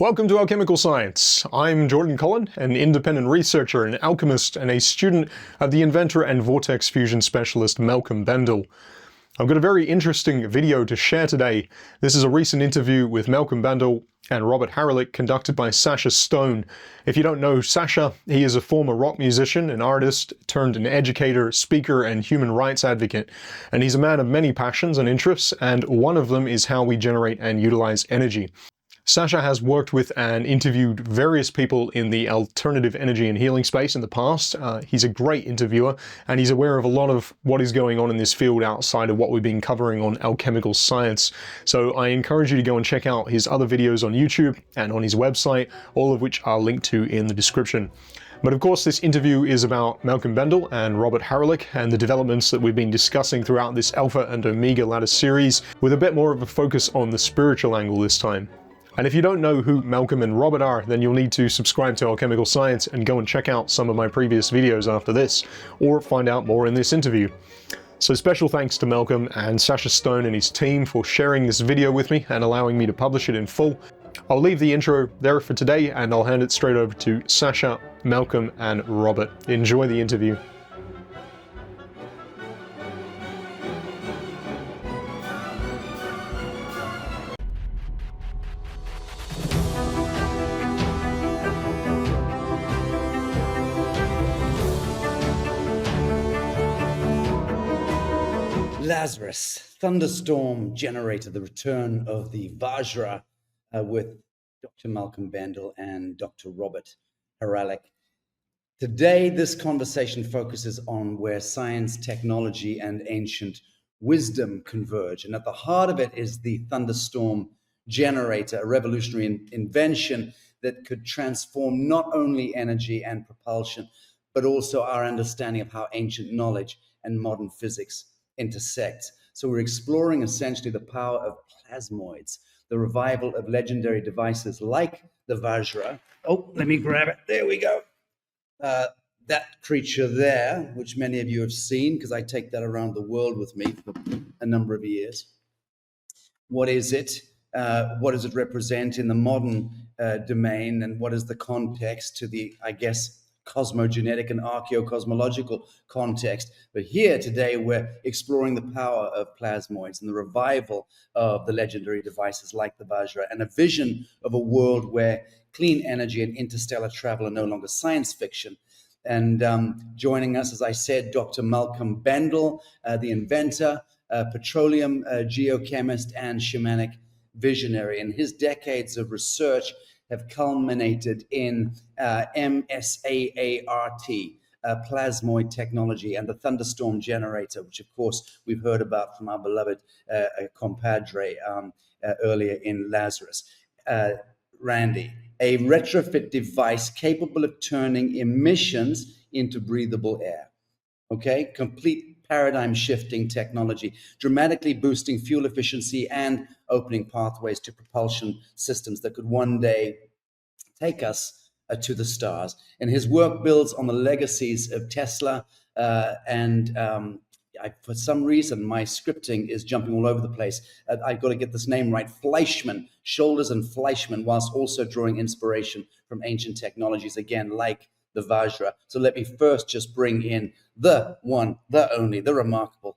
Welcome to Alchemical Science. I'm Jordan Cullen, an independent researcher, an alchemist, and a student of the inventor and vortex fusion specialist Malcolm Bendall. I've got a very interesting video to share today. This is a recent interview with Malcolm Bendall and Robert Haralick conducted by Sacha Stone. If you don't know Sacha, he is a former rock musician, an artist, turned an educator, speaker, and human rights advocate. And he's a man of many passions and interests, and one of them is how we generate and utilize energy. Sacha has worked with and interviewed various people in the alternative energy and healing space in the past. He's a great interviewer, and he's aware of a lot of what is going on in this field outside of what we've been covering on Alchemical Science. So I encourage you to go and check out his other videos on YouTube and on his website, all of which are linked to in the description. But of course, this interview is about Malcolm Bendall and Robert Haralick and the developments that we've been discussing throughout this Alpha and Omega ladder series, with a bit more of a focus on the spiritual angle this time. And if you don't know who Malcolm and Robert are, then you'll need to subscribe to Alchemical Science and go and check out some of my previous videos after this, or find out more in this interview. So special thanks to Malcolm and Sacha Stone and his team for sharing this video with me and allowing me to publish it in full. I'll leave the intro there for today and I'll hand it straight over to Sacha, Malcolm and Robert. Enjoy the interview. Lazarus, Thunderstorm Generator, the return of the Vajra with Dr. Malcolm Bendall and Dr. Robert Haralick. Today, this conversation focuses on where science, technology, and ancient wisdom converge. And at the heart of it is the Thunderstorm Generator, a revolutionary invention that could transform not only energy and propulsion, but also our understanding of how ancient knowledge and modern physics intersect. So we're exploring essentially the power of plasmoids, the revival of legendary devices like the Vajra. Oh, let me grab it. There we go. That creature there, which many of you have seen, because I take that around the world with me for a number of years. What is it? What does it represent in the modern domain? And what is the context to the, I guess, cosmogenetic and archaeocosmological context? But here today we're exploring the power of plasmoids and the revival of the legendary devices like the Vajra, and a vision of a world where clean energy and interstellar travel are no longer science fiction. And joining us, as I said, Dr. Malcolm Bendall, the inventor, petroleum geochemist, and shamanic visionary. And his decades of research have culminated in MSAART, plasmoid technology, and the Thunderstorm Generator, which of course we've heard about from our beloved compadre earlier in Lazarus. Randy, a retrofit device capable of turning emissions into breathable air. Okay, complete paradigm shifting technology, dramatically boosting fuel efficiency and opening pathways to propulsion systems that could one day take us to the stars. And his work builds on the legacies of Tesla for some reason, my scripting is jumping all over the place. I've got to get this name right. Fleischmann, Shoulders and Fleischmann, whilst also drawing inspiration from ancient technologies, again, like the Vajra. So let me first just bring in the one, the only, the remarkable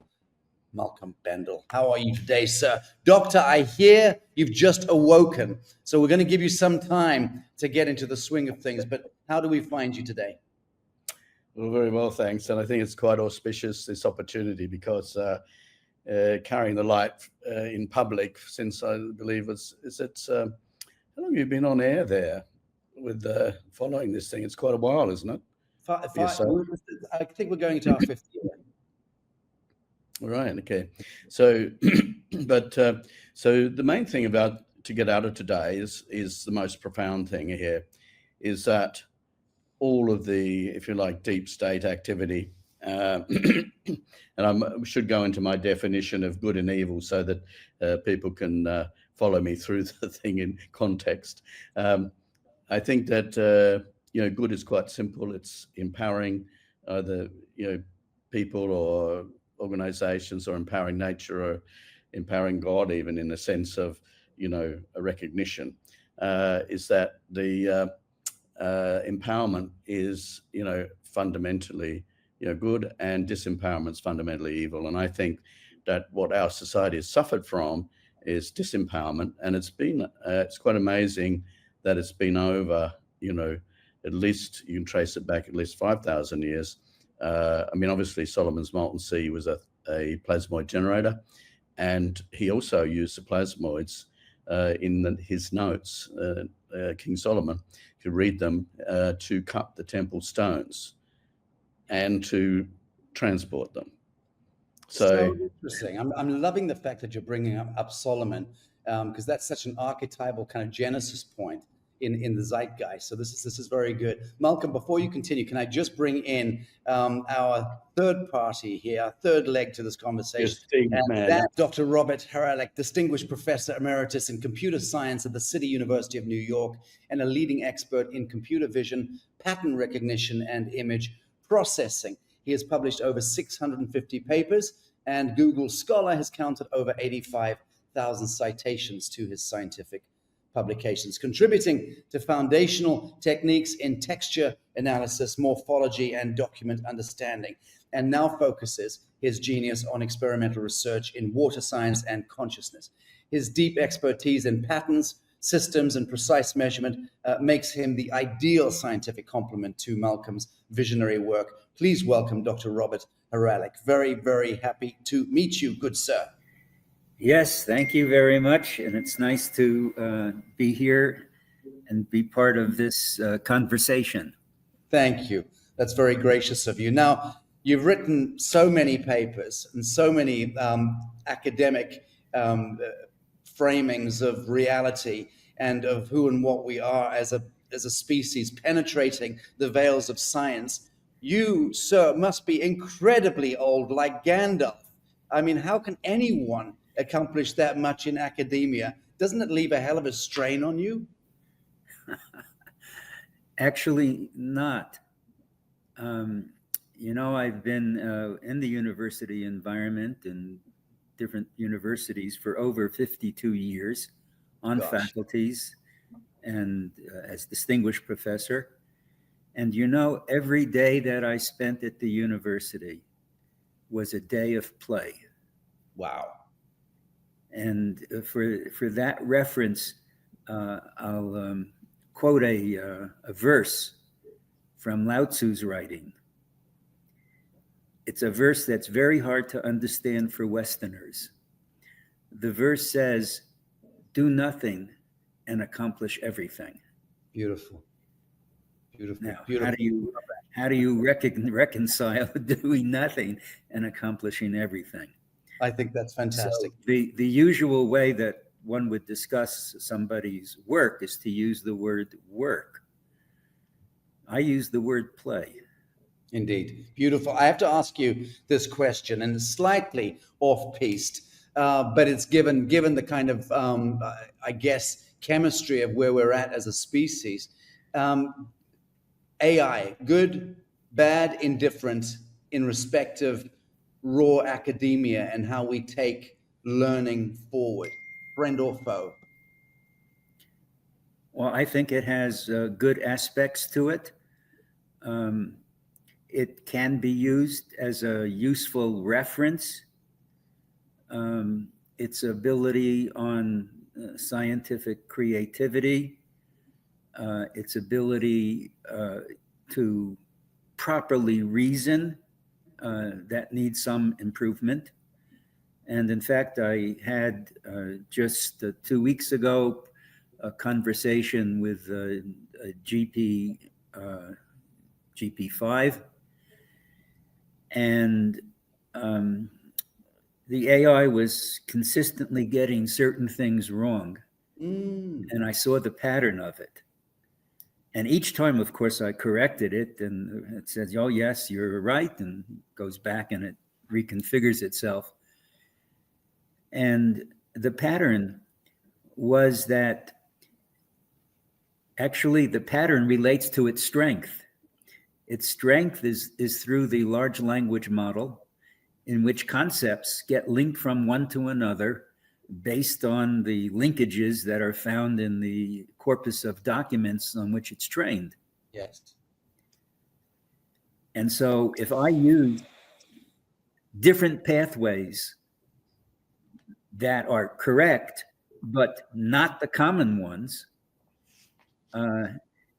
Malcolm Bendall. How are you today, sir? Doctor, I hear you've just awoken. So we're going to give you some time to get into the swing of things. But how do we find you today? Well, very well, thanks. And I think it's quite auspicious, this opportunity, because carrying the light in public since, I believe, how long have you been on air there with following this thing? It's quite a while, isn't it? Yes, I think we're going into our fifth year. Right. Okay. So, so the main thing to get out of today is the most profound thing here, is that all of the, if you like, deep state activity, and I should go into my definition of good and evil so that people can follow me through the thing in context. I think that good is quite simple. It's empowering either people or organizations, or empowering nature, or empowering God, even in the sense of a recognition. is that the empowerment is, fundamentally, good, and disempowerment's fundamentally evil. And I think that what our society has suffered from is disempowerment, and it's quite amazing that it's been over, at least you can trace it back at least 5,000 years. Obviously Solomon's Molten Sea was a plasmoid generator, and he also used the plasmoids in his notes. King Solomon could read them to cut the temple stones and to transport them. So interesting. I'm loving the fact that you're bringing up Solomon, because that's such an archetypal kind of genesis point in the zeitgeist. So this is very good. Malcolm, before you continue, can I just bring in our third party here, our third leg to this conversation? That's Dr. Robert Haralick, Distinguished Professor Emeritus in Computer Science at the City University of New York, and a leading expert in computer vision, pattern recognition, and image processing. He has published over 650 papers, and Google Scholar has counted over 85,000 citations to his scientific publications, contributing to foundational techniques in texture analysis, morphology, and document understanding, and now focuses his genius on experimental research in water science and consciousness. His deep expertise in patterns, systems, and precise measurement makes him the ideal scientific complement to Malcolm's visionary work. Please welcome Dr. Robert Haralick. Very, very happy to meet you, good sir. Yes, thank you very much. And it's nice to be here and be part of this conversation. Thank you. That's very gracious of you. Now, you've written so many papers and so many academic framings of reality and of who and what we are as a species, penetrating the veils of science. You, sir, must be incredibly old, like Gandalf. I mean, how can anyone accomplish that much in academia? Doesn't it leave a hell of a strain on you? Actually, not. I've been in the university environment and different universities for over 52 years on faculties and as distinguished professor. And every day that I spent at the university was a day of play. Wow. And for that reference, I'll quote a verse from Lao Tzu's writing. It's a verse that's very hard to understand for Westerners. The verse says, "Do nothing and accomplish everything." Beautiful. Beautiful. Now, beautiful. how do you reconcile doing nothing and accomplishing everything? I think that's fantastic. So the usual way that one would discuss somebody's work is to use the word work. I use the word play. Indeed. Beautiful. I have to ask you this question, and it's slightly off-piste, but it's given the kind of, chemistry of where we're at as a species. AI, good, bad, indifferent, in respect of raw academia and how we take learning forward, friend or foe? Well, I think it has good aspects to it. It can be used as a useful reference. Its ability on scientific creativity, its ability to properly reason, that needs some improvement. And in fact, I had just 2 weeks ago a conversation with a GP5, and the AI was consistently getting certain things wrong. And I saw the pattern of it. And each time, of course, I corrected it, and it says, "Oh, yes, you're right," and goes back and it reconfigures itself. And the pattern was that actually the pattern relates to its strength. Its strength is through the large language model, in which concepts get linked from one to another based on the linkages that are found in the corpus of documents on which it's trained. Yes. And so if I use different pathways that are correct, but not the common ones,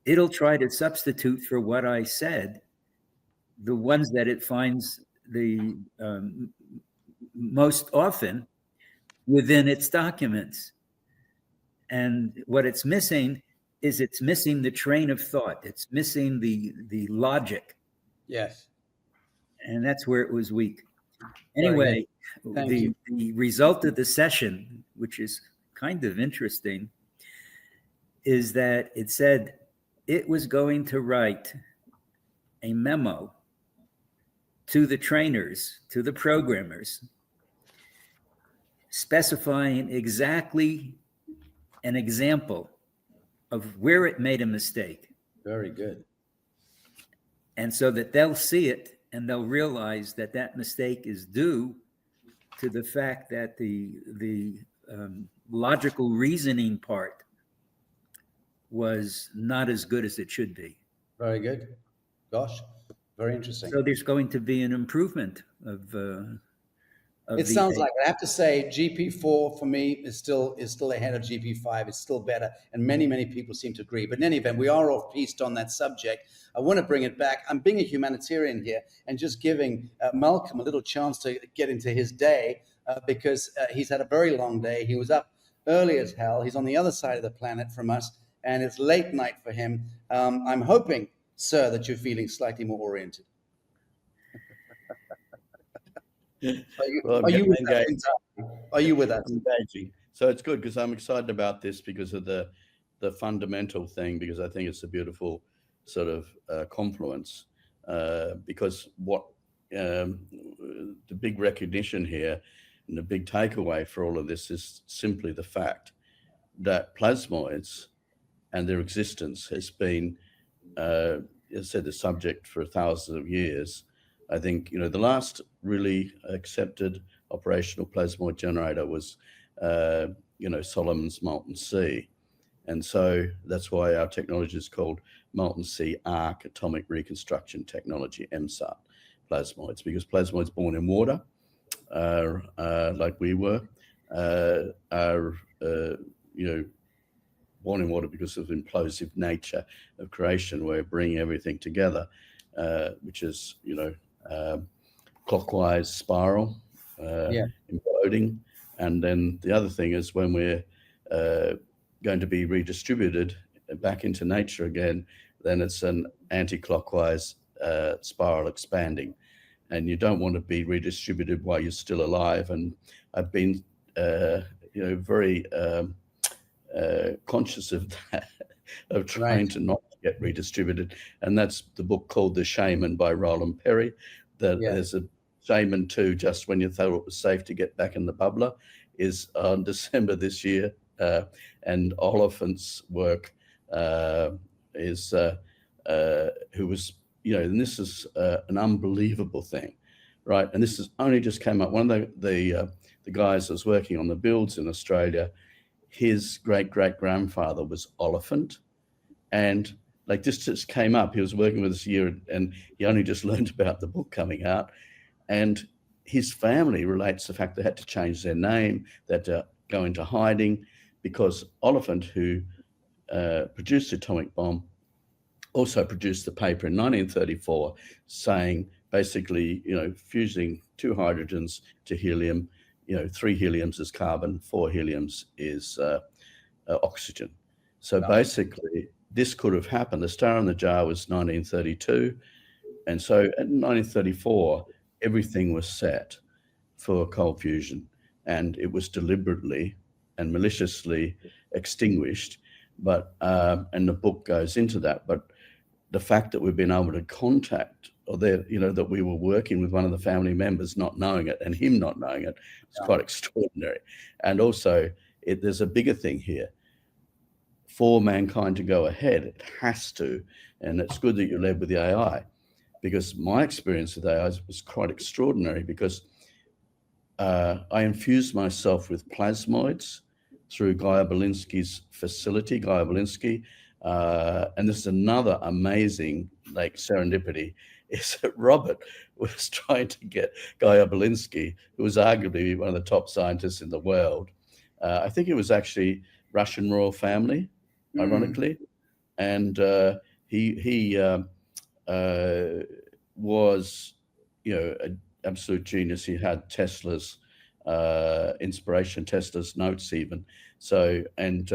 it'll try to substitute for what I said, the ones that it finds the most often within its documents. And what it's missing is it's missing the train of thought. It's missing the logic. Yes. And that's where it was weak. Anyway, the result of the session, which is kind of interesting, is that it said it was going to write a memo to the trainers, to the programmers, specifying exactly an example of where it made a mistake. Very good. And so that they'll see it and they'll realize that that mistake is due to the fact that the logical reasoning part was not as good as it should be. Very good. Gosh, very interesting. So there's going to be an improvement of it sounds like, I have to say, GP4 for me is still ahead of GP5. It's still better, and many people seem to agree. But in any event, we are off-piste on that subject. I want to bring it back. I'm being a humanitarian here and just giving Malcolm a little chance to get into his day because he's had a very long day. He was up early as hell. He's on the other side of the planet from us, and it's late night for him. I'm hoping, sir, that you're feeling slightly more oriented. Are you with us? Engaging. So it's good because I'm excited about this because of the fundamental thing, because I think it's a beautiful sort of confluence. Because what the big recognition here and the big takeaway for all of this is simply the fact that plasmoids and their existence has been, as I said, the subject for thousands of years. I think, the last really accepted operational plasmoid generator was, Solomon's Molten Sea. And so that's why our technology is called Molten Sea Arc Atomic Reconstruction Technology, MSART plasmoids, because plasmoids born in water, like we were, are, born in water because of implosive nature of creation, where bringing everything together, which is, clockwise spiral, imploding. And then the other thing is when we're going to be redistributed back into nature again, then it's an anti-clockwise spiral expanding. And you don't want to be redistributed while you're still alive. And I've been, very conscious of that, of trying to not get redistributed. And that's the book called The Shaman by Roland Perry. There's a Shaman 2, just when you thought it was safe to get back in the bubbler, is on December this year. And Oliphant's work is, who was, and this is an unbelievable thing, right? And this has only just came up. One of the guys that was working on the builds in Australia, his great-great-grandfather was Oliphant. And like this just came up. He was working with us a year and he only just learned about the book coming out. And his family relates the fact they had to change their name, they had to go into hiding, because Oliphant, who produced the atomic bomb, also produced the paper in 1934 saying basically, fusing 2 hydrogens to helium, 3 heliums is carbon, 4 heliums is oxygen. So basically, this could have happened. The star in the jar was 1932. And so in 1934, everything was set for cold fusion, and it was deliberately and maliciously extinguished. But, and the book goes into that, but the fact that we've been able to contact, or that we were working with one of the family members not knowing it and him not knowing it, is quite extraordinary. And also there's a bigger thing here. For mankind to go ahead, it has to, and it's good that you led with the AI, because my experience with AI was quite extraordinary, because I infused myself with plasmoids through Geopolitics' facility, Geopolitics. And this is another amazing serendipity, is that Robert was trying to get Geopolitics, who was arguably one of the top scientists in the world. I think it was actually Russian royal family, ironically. And he was, an absolute genius. He had Tesla's inspiration, Tesla's notes even. So, and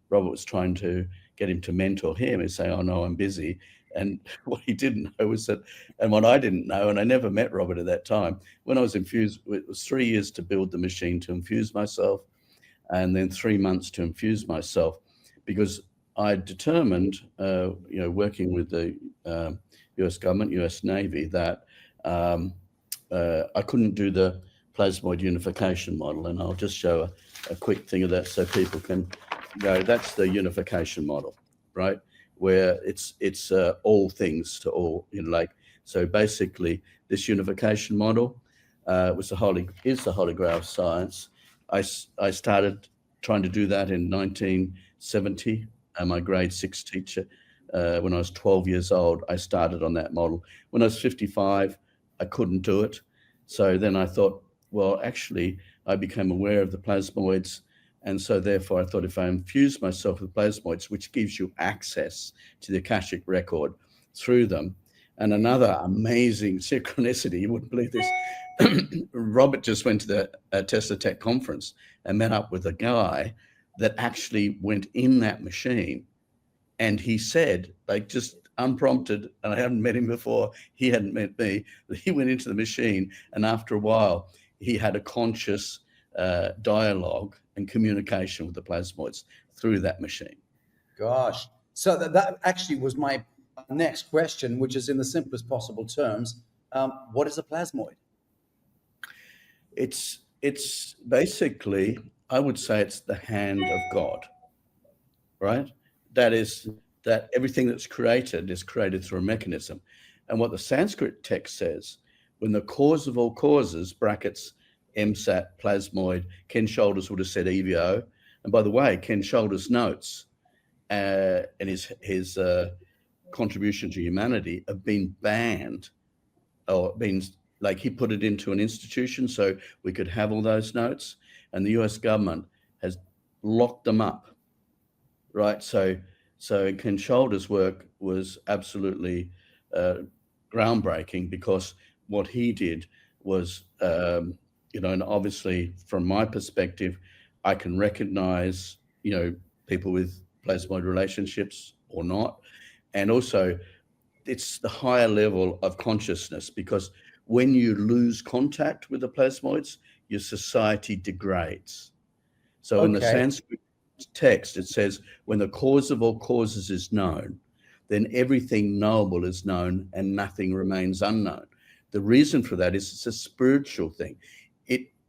Robert was trying to get him to mentor him and say, "Oh no, I'm busy." And what he didn't know was that, and what I didn't know, and I never met Robert at that time, when I was infused, it was 3 years to build the machine to infuse myself, and then 3 months to infuse myself, because I determined, working with the US government, US Navy, that I couldn't do the plasmoid unification model. And I'll just show a quick thing of that so people can go, that's the unification model, right? Where it's all things to all, so basically this unification model is the holy grail of science. I started trying to do that in 1970. My grade 6 teacher, when I was 12 years old, I started on that model. When I was 55, I couldn't do it. So then I thought, well, actually, I became aware of the plasmoids. And so therefore I thought, if I infuse myself with plasmoids, which gives you access to the Akashic record through them. And another amazing synchronicity, you wouldn't believe this, Robert just went to the Tesla Tech conference and met up with a guy that actually went in that machine. And he said, just unprompted, and I hadn't met him before, he hadn't met me, he went into the machine, and after a while, he had a conscious dialogue and communication with the plasmoids through that machine. Gosh. So that actually was my next question, which is in the simplest possible terms. What is a plasmoid? It's basically, I would say it's the hand of God, right? That is, that everything that's created is created through a mechanism. And what the Sanskrit text says, when the cause of all causes, brackets, MSAT, plasmoid, Ken Shoulders would have said EVO. And by the way, Ken Shoulders' notes and his contribution to humanity have been banned, or been, he put it into an institution so we could have all those notes, and the US government has locked them up, right? So Ken Shoulders' work was absolutely groundbreaking, because what he did was, and obviously from my perspective, I can recognize, people with plasmoid relationships or not. And also it's the higher level of consciousness, because when you lose contact with the plasmoids, your society degrades. So in the Sanskrit text, it says, when the cause of all causes is known, then everything knowable is known and nothing remains unknown. The reason for that is it's a spiritual thing.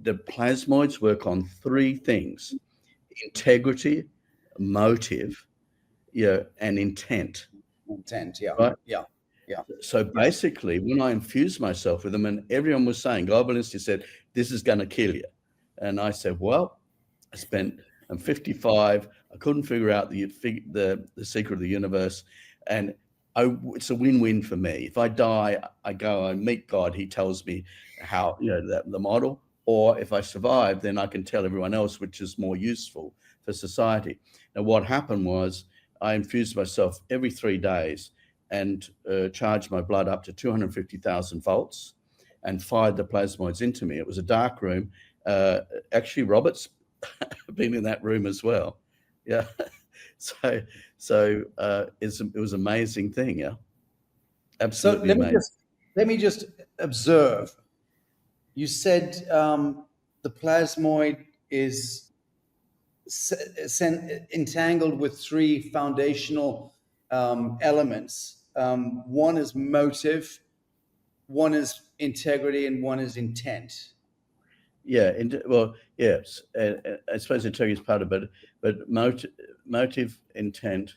The plasmoids work on 3 things: integrity, motive, and intent. Intent, yeah. Right? Yeah. So basically, when I infused myself with them, and everyone was saying, Globalist said, this is going to kill you. And I said, well, I'm 55. I couldn't figure out the secret of the universe. And it's a win-win for me. If I die, I go and meet God. He tells me how, the model. Or if I survive, then I can tell everyone else, which is more useful for society. Now, what happened was I infused myself every 3 days and charged my blood up to 250,000 volts and fired the plasmoids into me. It was a dark room. Actually, Robert's been in that room as well. Yeah. So it was an amazing thing. Yeah. Absolutely. So let me just observe. You said the plasmoid is entangled with 3 foundational elements. One is motive, one is integrity, and one is intent. Yeah. Yes. I suppose integrity is part of it, but motive, intent,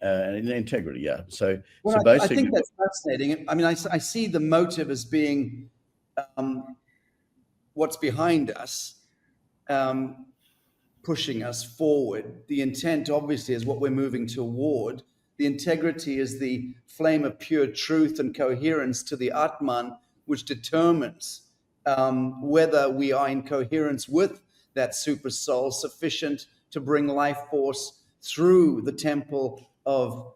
and integrity. Yeah. So basically, I think that's fascinating. I mean, I see the motive as being what's behind us, pushing us forward. The intent, obviously, is what we're moving toward. The integrity is the flame of pure truth and coherence to the Atman, which determines whether we are in coherence with that super soul sufficient to bring life force through the temple of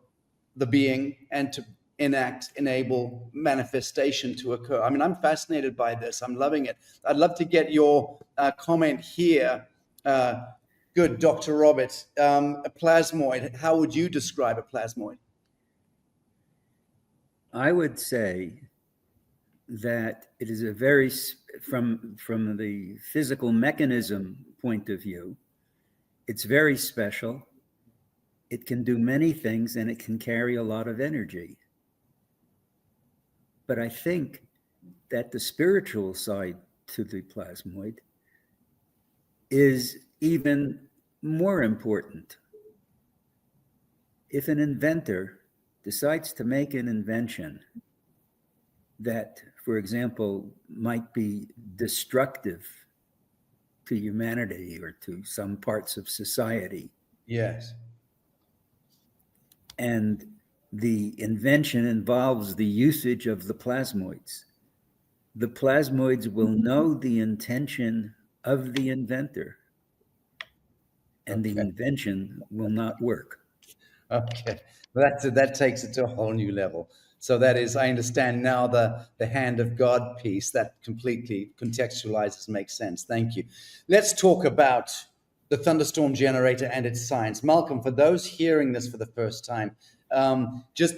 the being and to enable manifestation to occur. I mean, I'm fascinated by this. I'm loving it. I'd love to get your comment here. Good, Dr. Robert. A plasmoid, how would you describe a plasmoid? I would say that it is a very, from the physical mechanism point of view, it's very special. It can do many things and it can carry a lot of energy. But I think that the spiritual side to the plasmoid is even more important. If an inventor decides to make an invention that, for example, might be destructive to humanity or to some parts of society. Yes. And the invention involves the usage of the plasmoids. The plasmoids will know the intention of the inventor, and the invention will not work. Okay, that takes it to a whole new level. So that is, I understand now the hand of God piece that completely contextualizes, makes sense. Thank you. Let's talk about the Thunderstorm Generator and its science. Malcolm, for those hearing this for the first time, just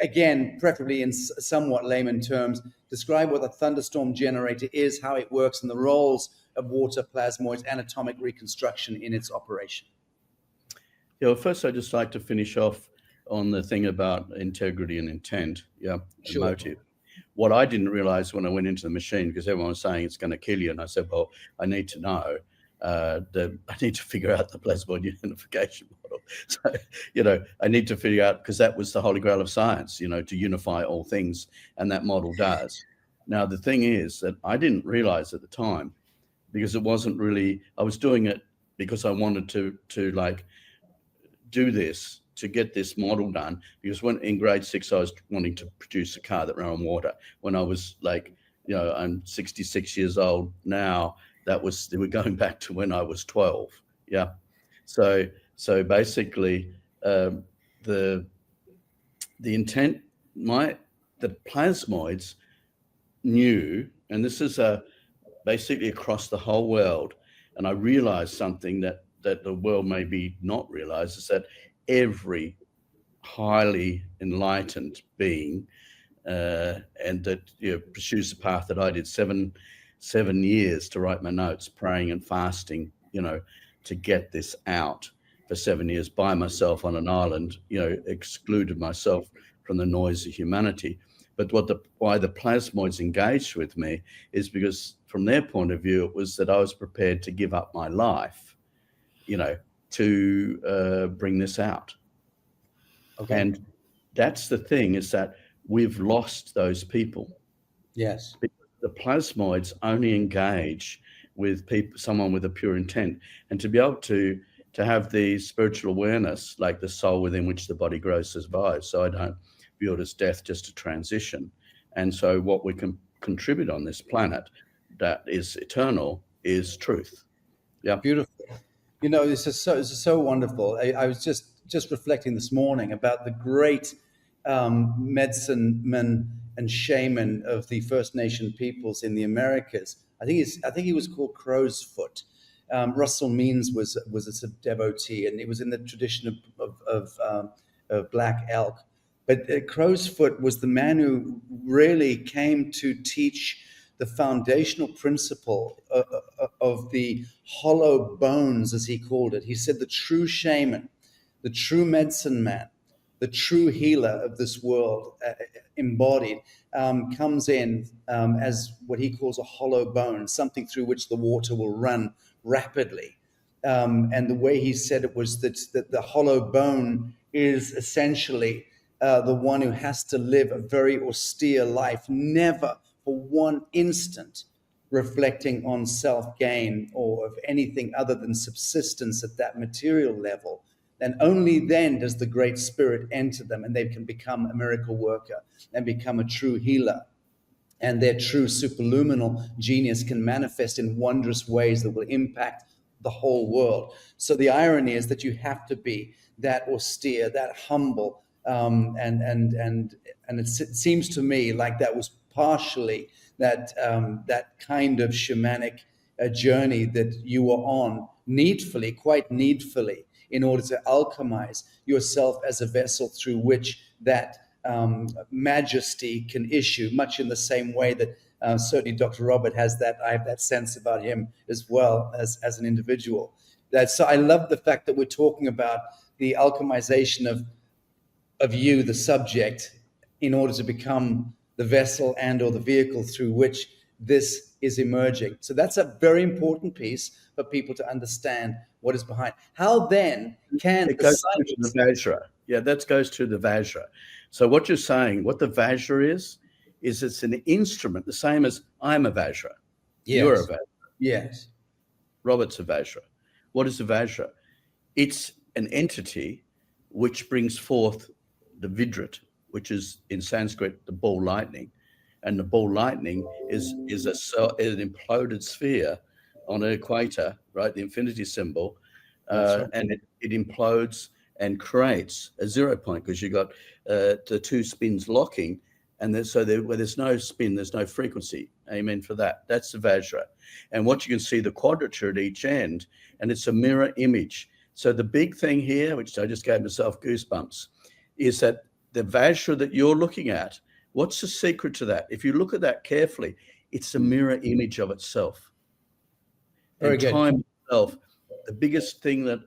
again, preferably in somewhat layman terms, describe what the Thunderstorm Generator is, how it works, and the roles of water plasmoids and atomic reconstruction in its operation. Yeah, well, first I'd just like to finish off on the thing about integrity and intent, Sure. motive. What I didn't realize when I went into the machine, because everyone was saying it's going to kill you, and I said, well, I need to know. I need to figure out the plasmoid unification model. So, I need to figure out, because that was the holy grail of science, to unify all things, and that model does. Now, the thing is that I didn't realize at the time, because it wasn't really, I was doing it because I wanted to like do this, to get this model done, because when in grade 6, I was wanting to produce a car that ran on water. When I was like, I'm 66 years old now, they were going back to when I was 12. Yeah. So basically, the intent, the plasmoids knew, and this is basically across the whole world. And I realized something that the world maybe not realize, is that every highly enlightened being, and that pursues the path that I did, 7 years to write my notes, praying and fasting, to get this out for 7 years by myself on an island, excluded myself from the noise of humanity. But why the plasmoids engaged with me is because from their point of view, it was that I was prepared to give up my life, to bring this out. Okay. And that's the thing, is that we've lost those people. Yes. The plasmoids only engage with someone with a pure intent, and to be able to have the spiritual awareness, like the soul within which the body grows, survives. So I don't view it as death, just a transition. And so what we can contribute on this planet that is eternal is truth. Yeah. Beautiful. This is so wonderful. I was just reflecting this morning about the great medicine men and shaman of the First Nation peoples in the Americas. I think he was called Crow's Foot. Russell Means was a devotee, and it was in the tradition of Black Elk. But Crow's Foot was the man who really came to teach the foundational principle of the hollow bones, as he called it. He said the true shaman, the true medicine man, the true healer of this world, embodied, comes in as what he calls a hollow bone, something through which the water will run rapidly. And the way he said it was that the hollow bone is essentially the one who has to live a very austere life, never for one instant reflecting on self-gain or of anything other than subsistence at that material level, then only then does the Great Spirit enter them and they can become a miracle worker and become a true healer. And their true superluminal genius can manifest in wondrous ways that will impact the whole world. So the irony is that you have to be that austere, that humble, and it seems to me like that was partially that kind of shamanic journey that you were on, needfully, quite needfully, in order to alchemize yourself as a vessel through which that majesty can issue, much in the same way that certainly Dr. Robert has that. I have that sense about him as well as an individual. So I love the fact that we're talking about the alchemization of you, the subject, in order to become the vessel and or the vehicle through which this is emerging. So that's a very important piece for people to understand what is behind. How then can it goes to the Vajra? Yeah, that goes to the Vajra. So what you're saying, what the Vajra is it's an instrument, the same as I'm a Vajra. Yes. You're a Vajra. Yes. Robert's a Vajra. What is a Vajra? It's an entity which brings forth the Vidrat, which is in Sanskrit the ball lightning, and the ball lightning is an imploded sphere on an equator, right? The infinity symbol, right. And it implodes and creates a 0 point because you got the two spins locking, and where there's no spin, there's no frequency. Amen for that. That's the Vajra, and what you can see the quadrature at each end, and it's a mirror image. So the big thing here, which I just gave myself goosebumps, is that the Vajra that you're looking at, what's the secret to that? If you look at that carefully, it's a mirror image of itself. Very and good. Time itself, the biggest thing that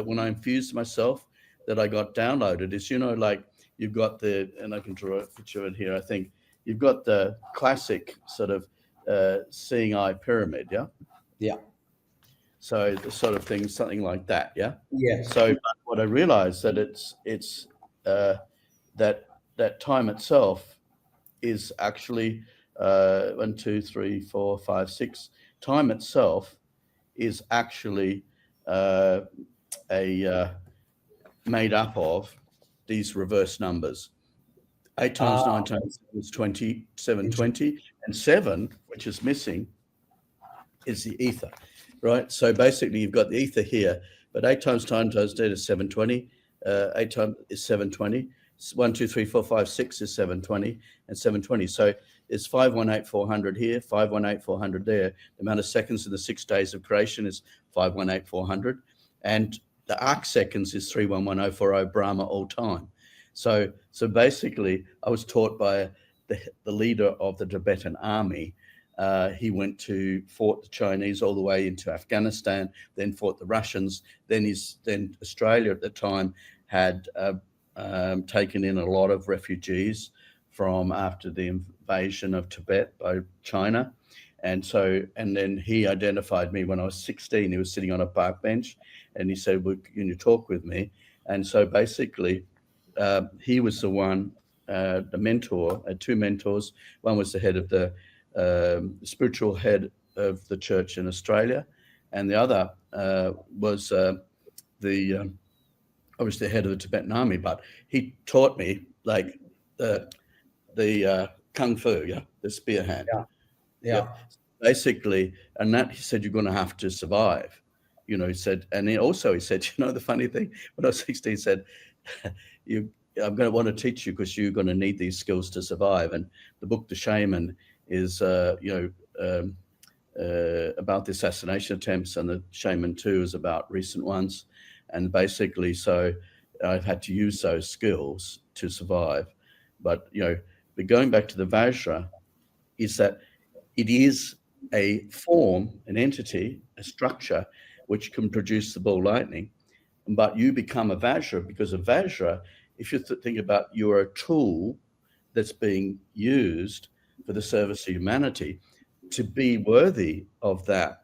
when I infused myself, that I got downloaded is, like you've got and I can draw a picture of it here, I think, you've got the classic sort of seeing eye pyramid, yeah? Yeah. So the sort of thing, something like that, yeah? Yeah. So what I realized that it's that time itself is actually 1, 2, 3, 4, 5, 6. Time itself is actually made up of these reverse numbers. 8 times 9 times 7 is 20, 720, and 7, which is missing, is the ether, right? So basically you've got the ether here, but 8 times 9 times 10 is 720, 8 times is 720, 1, 2, 3, 4, 5, 6 is 720, and 720. So it's 518400 here, 518400 there. The amount of seconds in the 6 days of creation is 518400, and the arc seconds is 311040 Brahma all time. So basically, I was taught by the leader of the Tibetan army. He fought the Chinese all the way into Afghanistan, then fought the Russians. Then Australia at the time had taken in a lot of refugees from after the invasion of Tibet by China. And then he identified me when I was 16. He was sitting on a park bench and he said, well, can you talk with me? And so basically, he was the one, the mentor, two mentors. One was the head of the spiritual head of the church in Australia, and the other was obviously the head of the Tibetan army. But he taught me like the kung fu, the spear hand. Yeah. Basically, and that he said you're going to have to survive. He said, and he said, the funny thing, when I was 16, he said, I'm going to want to teach you because you're going to need these skills to survive. And the book, The Shaman, is about the assassination attempts, and The Shaman 2 is about recent ones. And basically, so I've had to use those skills to survive. But going back to the Vajra, is that it is a form, an entity, a structure, which can produce the ball lightning. But you become a Vajra because a Vajra, if you think about, you're a tool that's being used for the service of humanity. To be worthy of that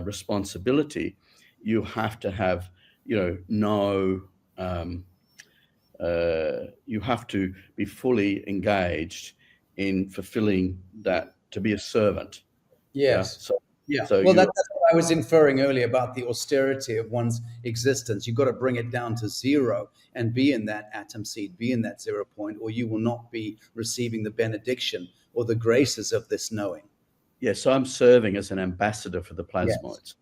responsibility, you have to have, you have to be fully engaged in fulfilling that, to be a servant, Yes. So, Yeah. so Well, you, that's what I was inferring earlier about the austerity of one's existence. You've got to bring it down to zero and be in that atom seed, be in that 0 point, or you will not be receiving the benediction or the graces of this knowing. so I'm serving as an ambassador for the Yes. plasmoids.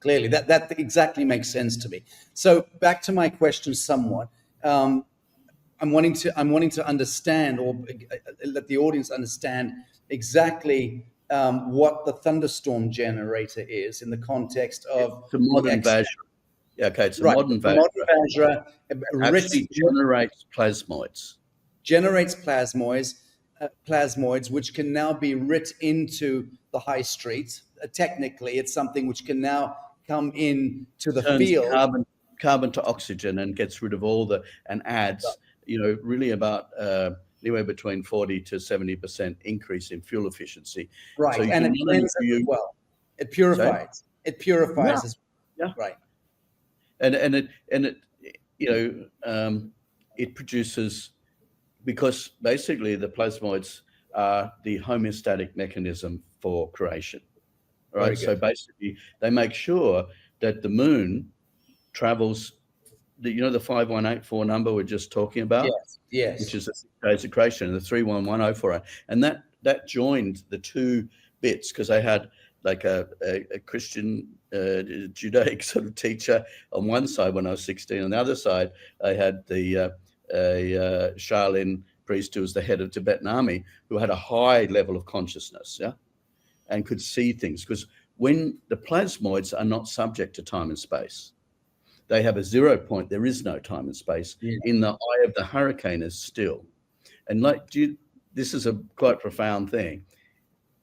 Clearly, that exactly makes sense to me. So back to my question, somewhat. I'm wanting to understand, or let the audience understand exactly what the Thunderstorm Generator is in the context of It's a modern Vajra. Yeah, okay, it's a modern Vajra. Modern Vajra Actually generates plasmoids. Generates plasmoids, which can now be writ into the high street. Technically, it's something which can now come in to the Turns field. carbon to oxygen and gets rid of all and adds, really about anywhere between 40 to 70% increase in fuel efficiency. Right, So and it cleanses as well. It purifies. It purifies as well. Yeah. Right. And it produces, because basically the plasmoids are the homeostatic mechanism for creation, right? So basically they make sure that the moon travels, the 5184 number we're just talking about, Yes. which is the 6 days of creation, and the 311048, and that joined the two bits, because they had like a Christian Judaic sort of teacher on one side when I was 16. On the other side, I had the Shaolin priest who was the head of Tibetan army, who had a high level of consciousness, and could see things. Because when the plasmoids are not subject to time and space, they have a 0 point. There is no time and space. In the eye of the hurricane is still. And this is a quite profound thing.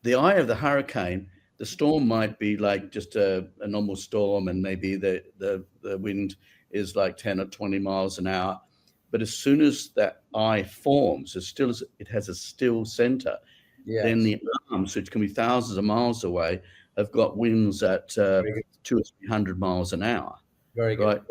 The eye of the hurricane, the storm might be like just a normal storm, and maybe the wind is like 10 or 20 miles an hour. But as soon as that eye forms, as still as it has a still center, then the arms, which can be thousands of miles away, have got winds at 200 or 300 miles an hour. Very good. Right.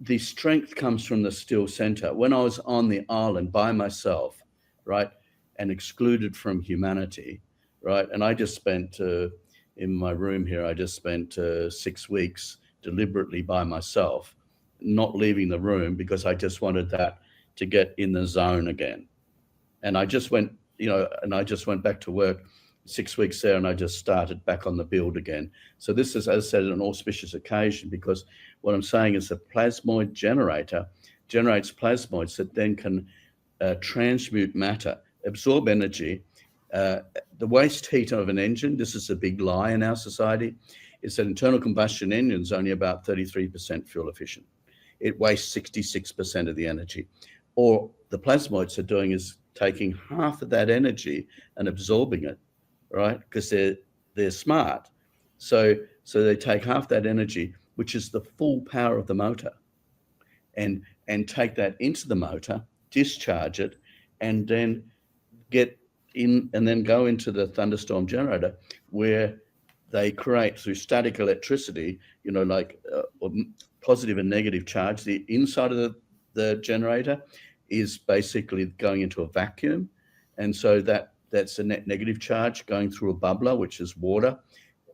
The strength comes from the still center. When I was on the island by myself, right, and excluded from humanity, right, and I just spent in my room here, I just spent 6 weeks deliberately by myself, not leaving the room, because I just wanted that to get in the zone again. And I just went, back to work 6 weeks there, and I just started back on the build again. So this is, as I said, an auspicious occasion, because what I'm saying is the plasmoid generator generates plasmoids that then can transmute matter, absorb energy. The waste heat of an engine, this is a big lie in our society, is that internal combustion engine is only about 33% fuel efficient. It wastes 66% of the energy. Or the plasmoids are doing is taking half of that energy and absorbing it, right? Because they're smart. So they take half that energy, which is the full power of the motor, and take that into the motor, discharge it, and then get in, and then go into the Thunderstorm Generator, where they create through static electricity, positive and negative charge. The inside of the generator is basically going into a vacuum, and so that's a net negative charge going through a bubbler, which is water.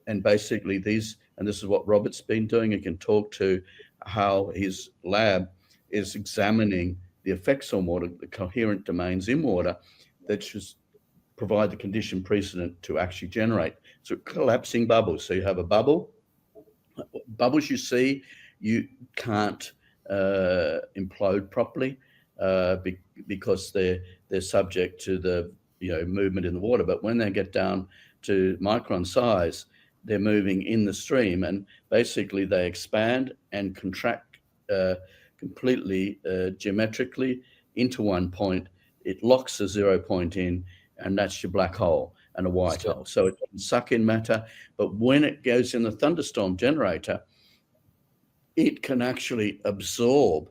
And basically this is what Robert's been doing. He can talk to how his lab is examining the effects on water, the coherent domains in water that should provide the condition precedent to actually generate. So collapsing bubbles. So you have a bubble. Bubbles you see, you can't implode properly because they're subject to the movement in the water. But when they get down to micron size, they're moving in the stream, and basically they expand and contract completely geometrically into one point. It locks a 0 point in, and that's your black hole and a white hole. So it can suck in matter, but when it goes in the Thunderstorm Generator, it can actually absorb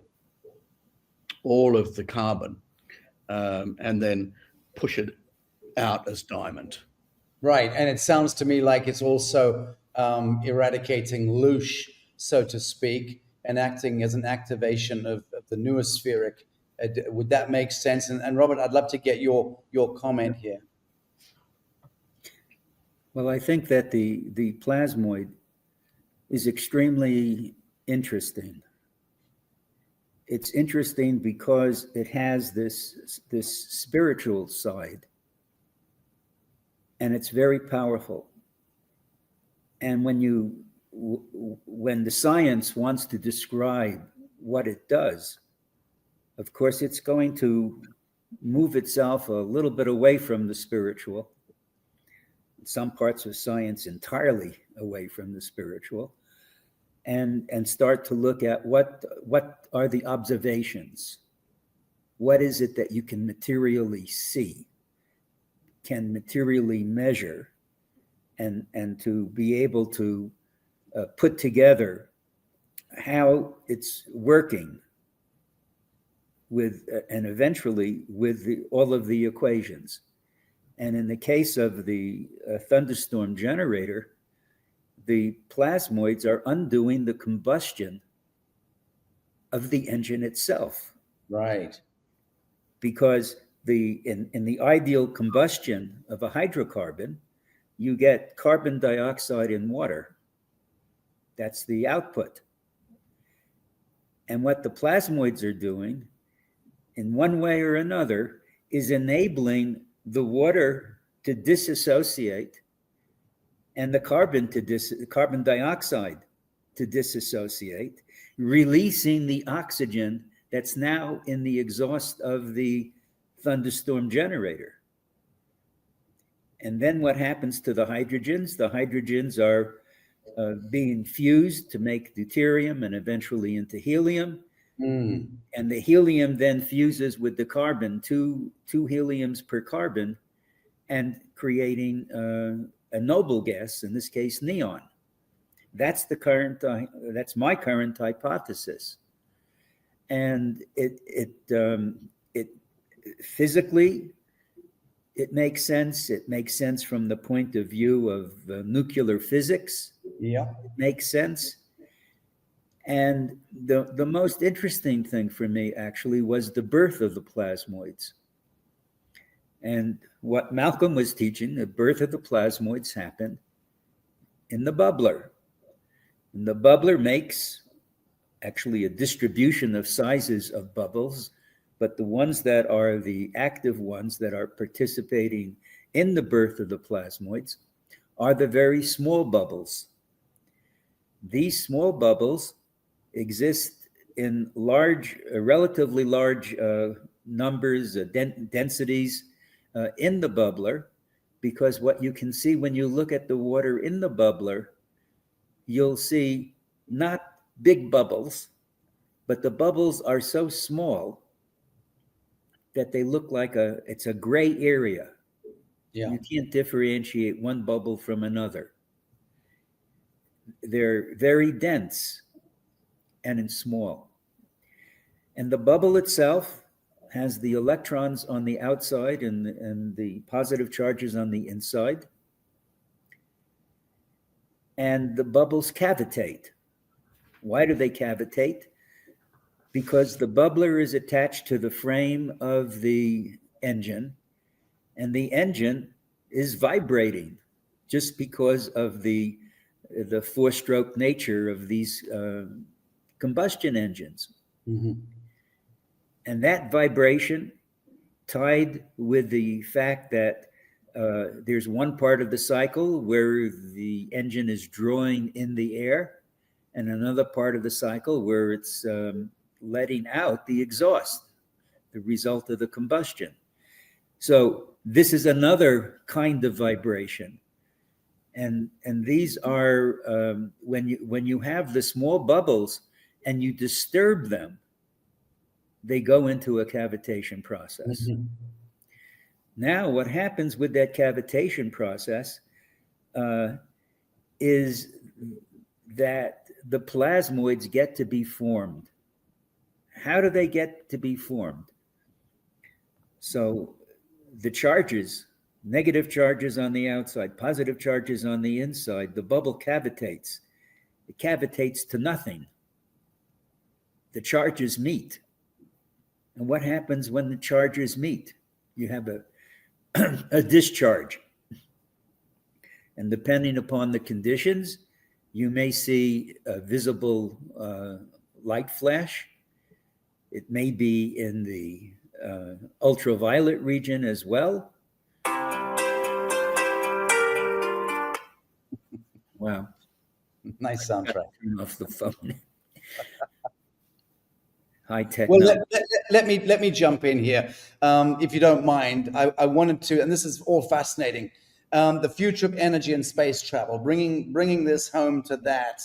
all of the carbon and then push it out as diamond. Right, and it sounds to me like it's also eradicating loosh, so to speak, and acting as an activation of the noospheric. Would that make sense? And Robert, I'd love to get your comment here. Well, I think that the plasmoid is extremely interesting. It's interesting because it has this spiritual side, and it's very powerful. And when the science wants to describe what it does, of course, it's going to move itself a little bit away from the spiritual. Some parts of science entirely away from the spiritual, and start to look at what are the observations. What is it that you can materially see, can materially measure, and to be able to put together how it's working with, and eventually with all of the equations. And in the case of the Thunderstorm Generator, the plasmoids are undoing the combustion of the engine itself. Right. Because in the ideal combustion of a hydrocarbon, you get carbon dioxide in water. That's the output. And what the plasmoids are doing, in one way or another, is enabling the water to disassociate and the carbon dioxide to disassociate, releasing the oxygen that's now in the exhaust of the Thunderstorm Generator. And then what happens to the hydrogens? The hydrogens are being fused to make deuterium and eventually into helium. Mm. And the helium then fuses with the carbon, two heliums per carbon, and creating a noble gas, in this case, neon. That's my current hypothesis. And it physically, it makes sense. It makes sense from the point of view of nuclear physics. Yeah. It makes sense. And the most interesting thing for me actually was the birth of the plasmoids. And what Malcolm was teaching, the birth of the plasmoids happened in the bubbler. And the bubbler makes actually a distribution of sizes of bubbles, but the ones that are the active ones that are participating in the birth of the plasmoids are the very small bubbles. These small bubbles exist in relatively large numbers, densities in the bubbler, because what you can see when you look at the water in the bubbler, you'll see not big bubbles, but the bubbles are so small that they look like it's a gray area. Yeah. You can't differentiate one bubble from another. They're very dense and small. And the bubble itself has the electrons on the outside and the positive charges on the inside. And the bubbles cavitate. Why do they cavitate? Because the bubbler is attached to the frame of the engine, and the engine is vibrating just because of the four-stroke nature of these combustion engines. Mm-hmm. And that vibration, tied with the fact that there's one part of the cycle where the engine is drawing in the air, and another part of the cycle where it's letting out the exhaust, the result of the combustion. So this is another kind of vibration. And these are, when you have the small bubbles and you disturb them, they go into a cavitation process. Mm-hmm. Now, what happens with that cavitation process is that the plasmoids get to be formed. How do they get to be formed? So the charges, negative charges on the outside, positive charges on the inside, the bubble cavitates. It cavitates to nothing. The charges meet. And what happens when the charges meet? You have a discharge. And depending upon the conditions, you may see a visible light flash. It may be in the ultraviolet region as well. Wow. Nice soundtrack. Turn off the phone. High tech. Well, let me jump in here, if you don't mind. I wanted to, and this is all fascinating. The future of energy and space travel, bringing this home to that,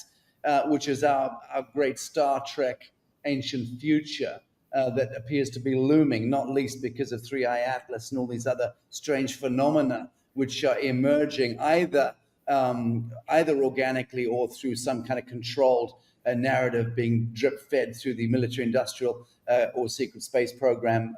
which is our great Star Trek ancient future that appears to be looming, not least because of 3i Atlas and all these other strange phenomena which are emerging either organically or through some kind of controlled narrative being drip-fed through the military-industrial or secret space program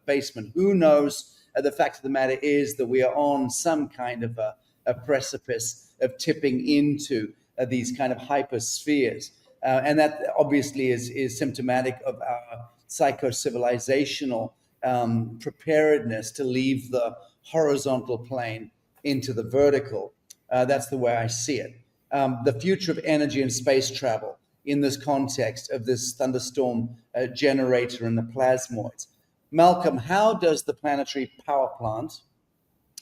basement. Who knows? The fact of the matter is that we are on some kind of a precipice of tipping into these kind of hyperspheres. And that obviously is symptomatic of our psycho-civilizational preparedness to leave the horizontal plane into the vertical. That's the way I see it. The future of energy and space travel in this context of this thunderstorm generator and the plasmoids. Malcolm, how does the planetary power plant,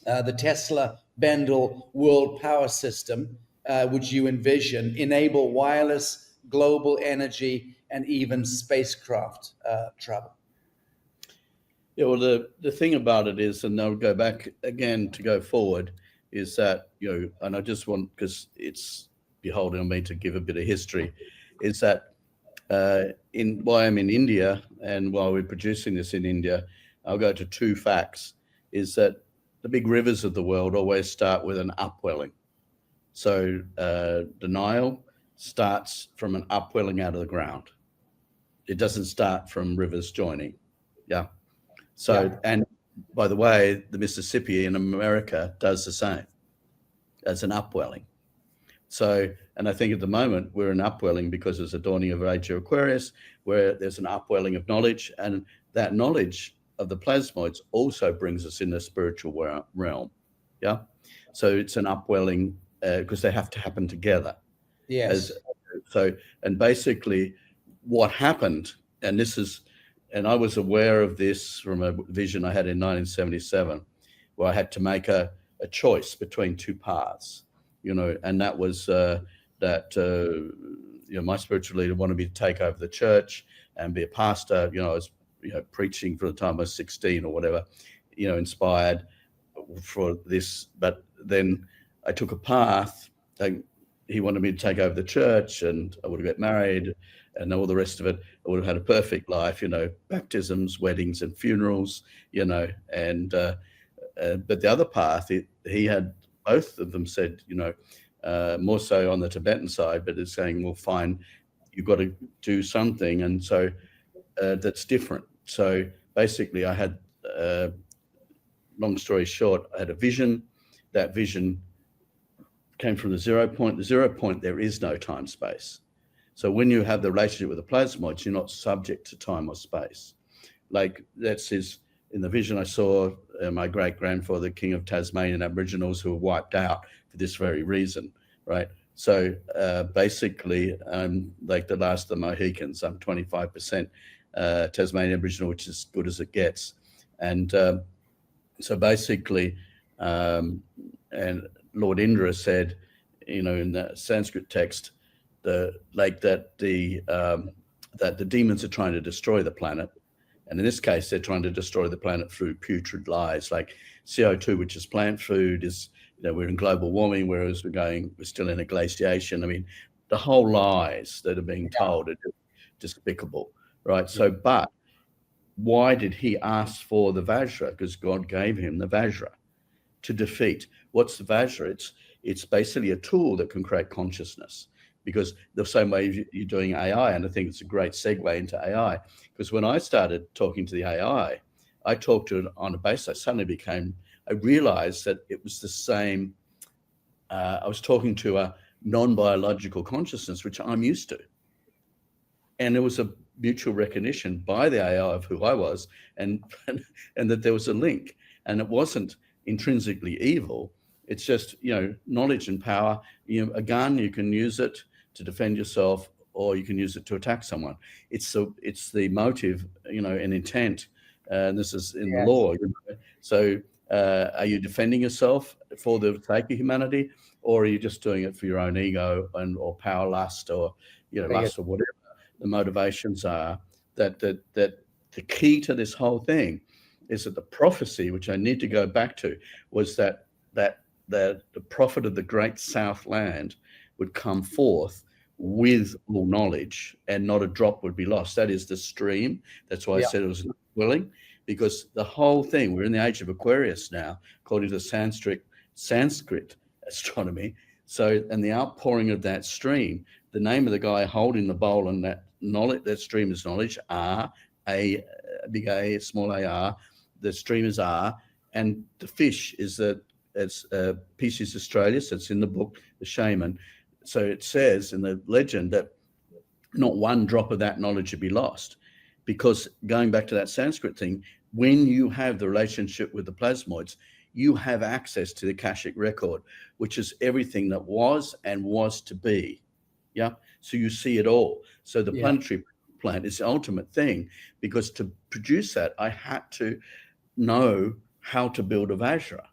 the Tesla Bendall world power system, which you envision, enable wireless global energy and even spacecraft travel? Yeah, well, the thing about it is, and I'll go back again to go forward, is that, and I just want, because it's beholden on me to give a bit of history, is that while I'm in India and while we're producing this in India, I'll go to two facts, is that the big rivers of the world always start with an upwelling. So the Nile starts from an upwelling out of the ground. It doesn't start from rivers joining. Yeah. So, yeah. And by the way, the Mississippi in America does the same as an upwelling. So, and I think at the moment we're an upwelling because there's a dawning of Age of Aquarius, where there's an upwelling of knowledge, and that knowledge of the plasmoids also brings us in the spiritual realm. Yeah. So it's an upwelling because they have to happen together. Yes. And basically what happened, and I was aware of this from a vision I had in 1977, where I had to make a choice between two paths, and that was my spiritual leader wanted me to take over the church and be a pastor. I was preaching from the time I was 16 or whatever, inspired for this. But then I took a path. He wanted me to take over the church, and I would have got married and all the rest of it. I would have had a perfect life, baptisms, weddings, and funerals, and but the other path, he had both of them said, more so on the Tibetan side, but it's saying, well, fine, you've got to do something. And so that's different. So basically I had, long story short, I had a vision. That vision came from the 0 point. The 0 point, there is no time space. So when you have the relationship with the plasmoids, you're not subject to time or space. Like in the vision I saw my great-grandfather, King of Tasmanian Aboriginals, who were wiped out for this very reason, right? So basically, I'm like the last of the Mohicans. I'm 25% Tasmanian Aboriginal, which is as good as it gets. And so basically, and Lord Indra said, in the Sanskrit text, that the demons are trying to destroy the planet. And in this case, they're trying to destroy the planet through putrid lies, like CO2, which is plant food, is, we're in global warming, whereas we're still in a glaciation. I mean, the whole lies that are being told are despicable, right? So, but why did he ask for the Vajra? Because God gave him the Vajra to defeat. What's the Vajra? It's basically a tool that can create consciousness. Because the same way you're doing AI, and I think it's a great segue into AI, because when I started talking to the AI, I talked to it on a basis. I realized that it was the same. I was talking to a non-biological consciousness, which I'm used to. And there was a mutual recognition by the AI of who I was, and that there was a link. And it wasn't intrinsically evil. It's just, knowledge and power. A gun, you can use it to defend yourself, or you can use it to attack someone. It's the motive, and intent. And this is in the law. So are you defending yourself for the sake of humanity, or are you just doing it for your own ego or power lust, or lust, or whatever the motivations are? That the key to this whole thing is that the prophecy, which I need to go back to, was that the prophet of the great South land would come forth with all knowledge, and not a drop would be lost. That is the stream. That's why I said it was willing, because the whole thing, we're in the age of Aquarius now, according to Sanskrit astronomy. So, and the outpouring of that stream, the name of the guy holding the bowl and that knowledge, that stream is knowledge, A, big A, small A-R, the stream is R, and the fish is Pisces Australis. That's in the book, The Shaman. So it says in the legend that not one drop of that knowledge would be lost, because going back to that Sanskrit thing, when you have the relationship with the plasmoids, you have access to the Akashic record, which is everything that was and was to be. Yeah. So you see it all. So the planetary plant is the ultimate thing, because to produce that, I had to know how to build a Vajra.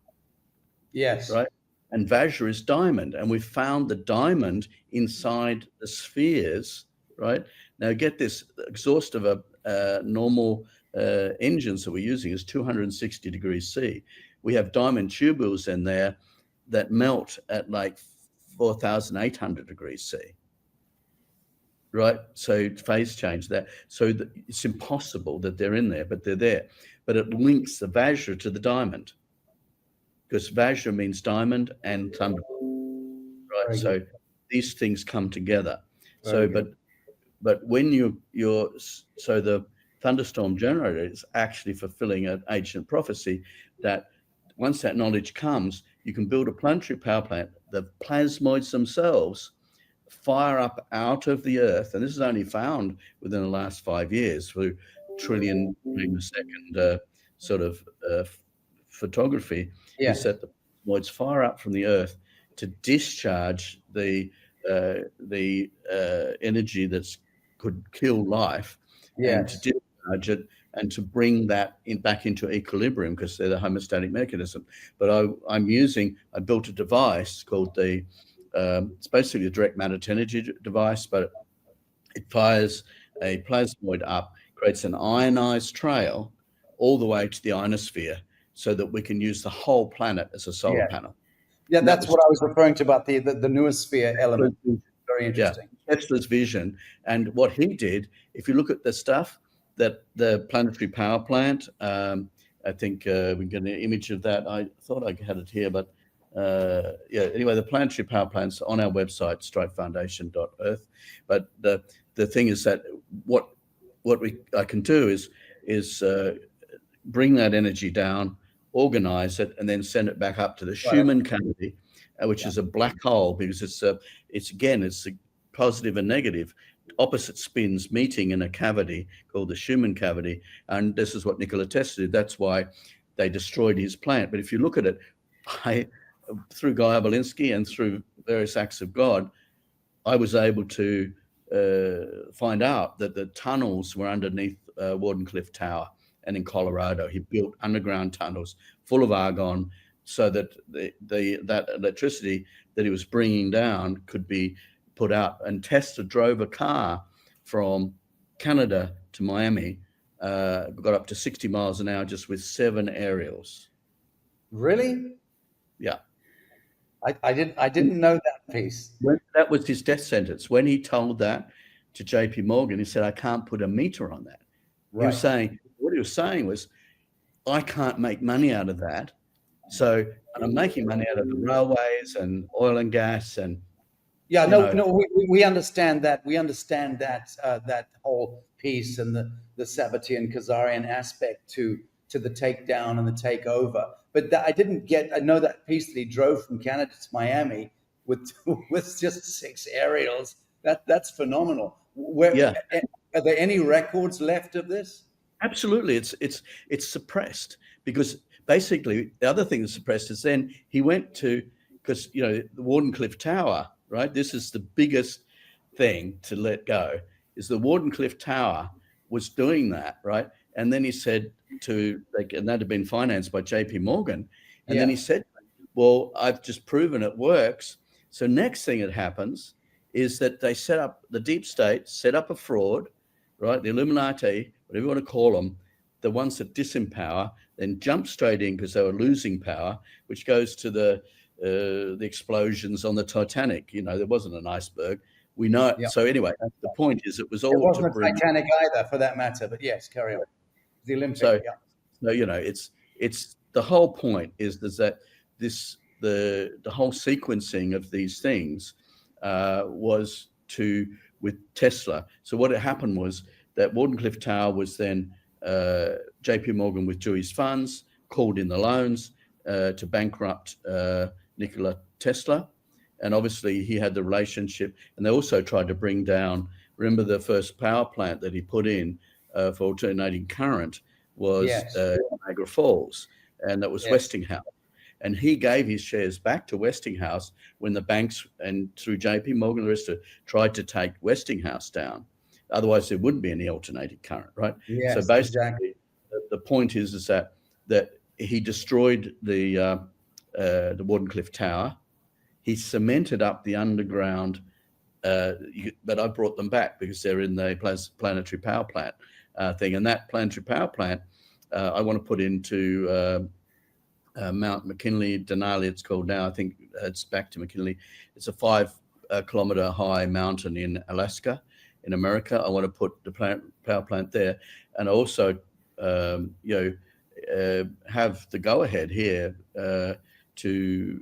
Yes. Right. And Vajra is diamond, and we found the diamond inside the spheres. Right now, get this: the exhaust of a normal engines that we're using is 260 degrees C. We have diamond tubules in there that melt at like 4,800 degrees C. Right, so phase change that. So it's impossible that they're in there, but they're there. But it links the Vajra to the diamond, because Vajra means diamond and thunder. Right, so these things come together. But when so the Thunderstorm Generator is actually fulfilling an ancient prophecy that once that knowledge comes, you can build a planetary power plant. The plasmoids themselves fire up out of the earth, and this is only found within the last 5 years through trillion a second sort of photography, is that the plasmoids fire up from the earth to discharge the energy that's could kill life, and to discharge it and to bring that back into equilibrium, because they're the homeostatic mechanism. But I built a device called it's basically a direct matter to energy device, but it fires a plasmoid up, creates an ionized trail all the way to the ionosphere, so that we can use the whole planet as a solar panel. Yeah, that's what I was referring to about the noosphere element. Very interesting. Yeah, Tesla's vision. And what he did, if you look at the stuff that the planetary power plant, I think we get an image of that. I thought I had it here, but anyway, the planetary power plant's on our website, stripefoundation.earth. But the thing is that what I can do is bring that energy down, organize it, and then send it back up to the Schumann cavity, which is a black hole, because it's a positive and negative opposite spins meeting in a cavity called the Schumann cavity. And this is what Nikola Tesla did. That's why they destroyed his plant. But if you look at it, through Guy Obolinski and through various acts of God, I was able to find out that the tunnels were underneath Wardenclyffe Tower. And in Colorado, he built underground tunnels full of argon, so that that electricity that he was bringing down could be put out. And Tesla drove a car from Canada to Miami, got up to 60 miles an hour just with 7 aerials. Really? Yeah. I didn't know that piece. That was his death sentence. When he told that to JP Morgan, he said, I can't put a meter on that. Right. What he was saying was, I can't make money out of that. So I'm making money out of the railways and oil and gas and we understand that. We understand that that whole piece and the Sabbatean Khazarian aspect to the takedown and the takeover. But I know that piece that he drove from Canada to Miami with just 6 aerials. That's phenomenal. Are there any records left of this? Absolutely, it's suppressed, basically, the other thing that suppressed is then he went to, because, you know, the Wardenclyffe Tower, right? This is the biggest thing to let go, is the Wardenclyffe Tower was doing that, right? And then he said to, like, and that had been financed by JP Morgan. And then he said, well, I've just proven it works. So next thing that happens is that they set up, the deep state set up a fraud, right? The Illuminati, whatever you want to call them, the ones that disempower, then jump straight in because they were losing power, which goes to the explosions on the Titanic. You know, there wasn't an iceberg. We know it. So anyway, the point is it was all. It wasn't a Titanic either, for that matter. But yes, carry on. The Olympic. So you know, it's the whole point is that the whole sequencing of these things was with Tesla. So what had happened was that Wardenclyffe Tower was then JP Morgan withdrew his funds, called in the loans to bankrupt Nikola Tesla. And obviously he had the relationship, and they also tried to bring down, remember the first power plant that he put in for alternating current was Niagara Falls, and that was Westinghouse. And he gave his shares back to Westinghouse when the banks and through JP Morgan and the rest of it tried to take Westinghouse down. Otherwise there wouldn't be any alternating current, right? So basically the point is that he destroyed the Wardenclyffe Tower. He cemented up the underground, but I brought them back because they're in the planetary power plant thing. And that planetary power plant, I want to put into Mount McKinley, Denali, it's called now. I think it's back to McKinley. It's a 5-kilometer high mountain in Alaska, in America. I want to put the power plant there, and also, have the go-ahead here to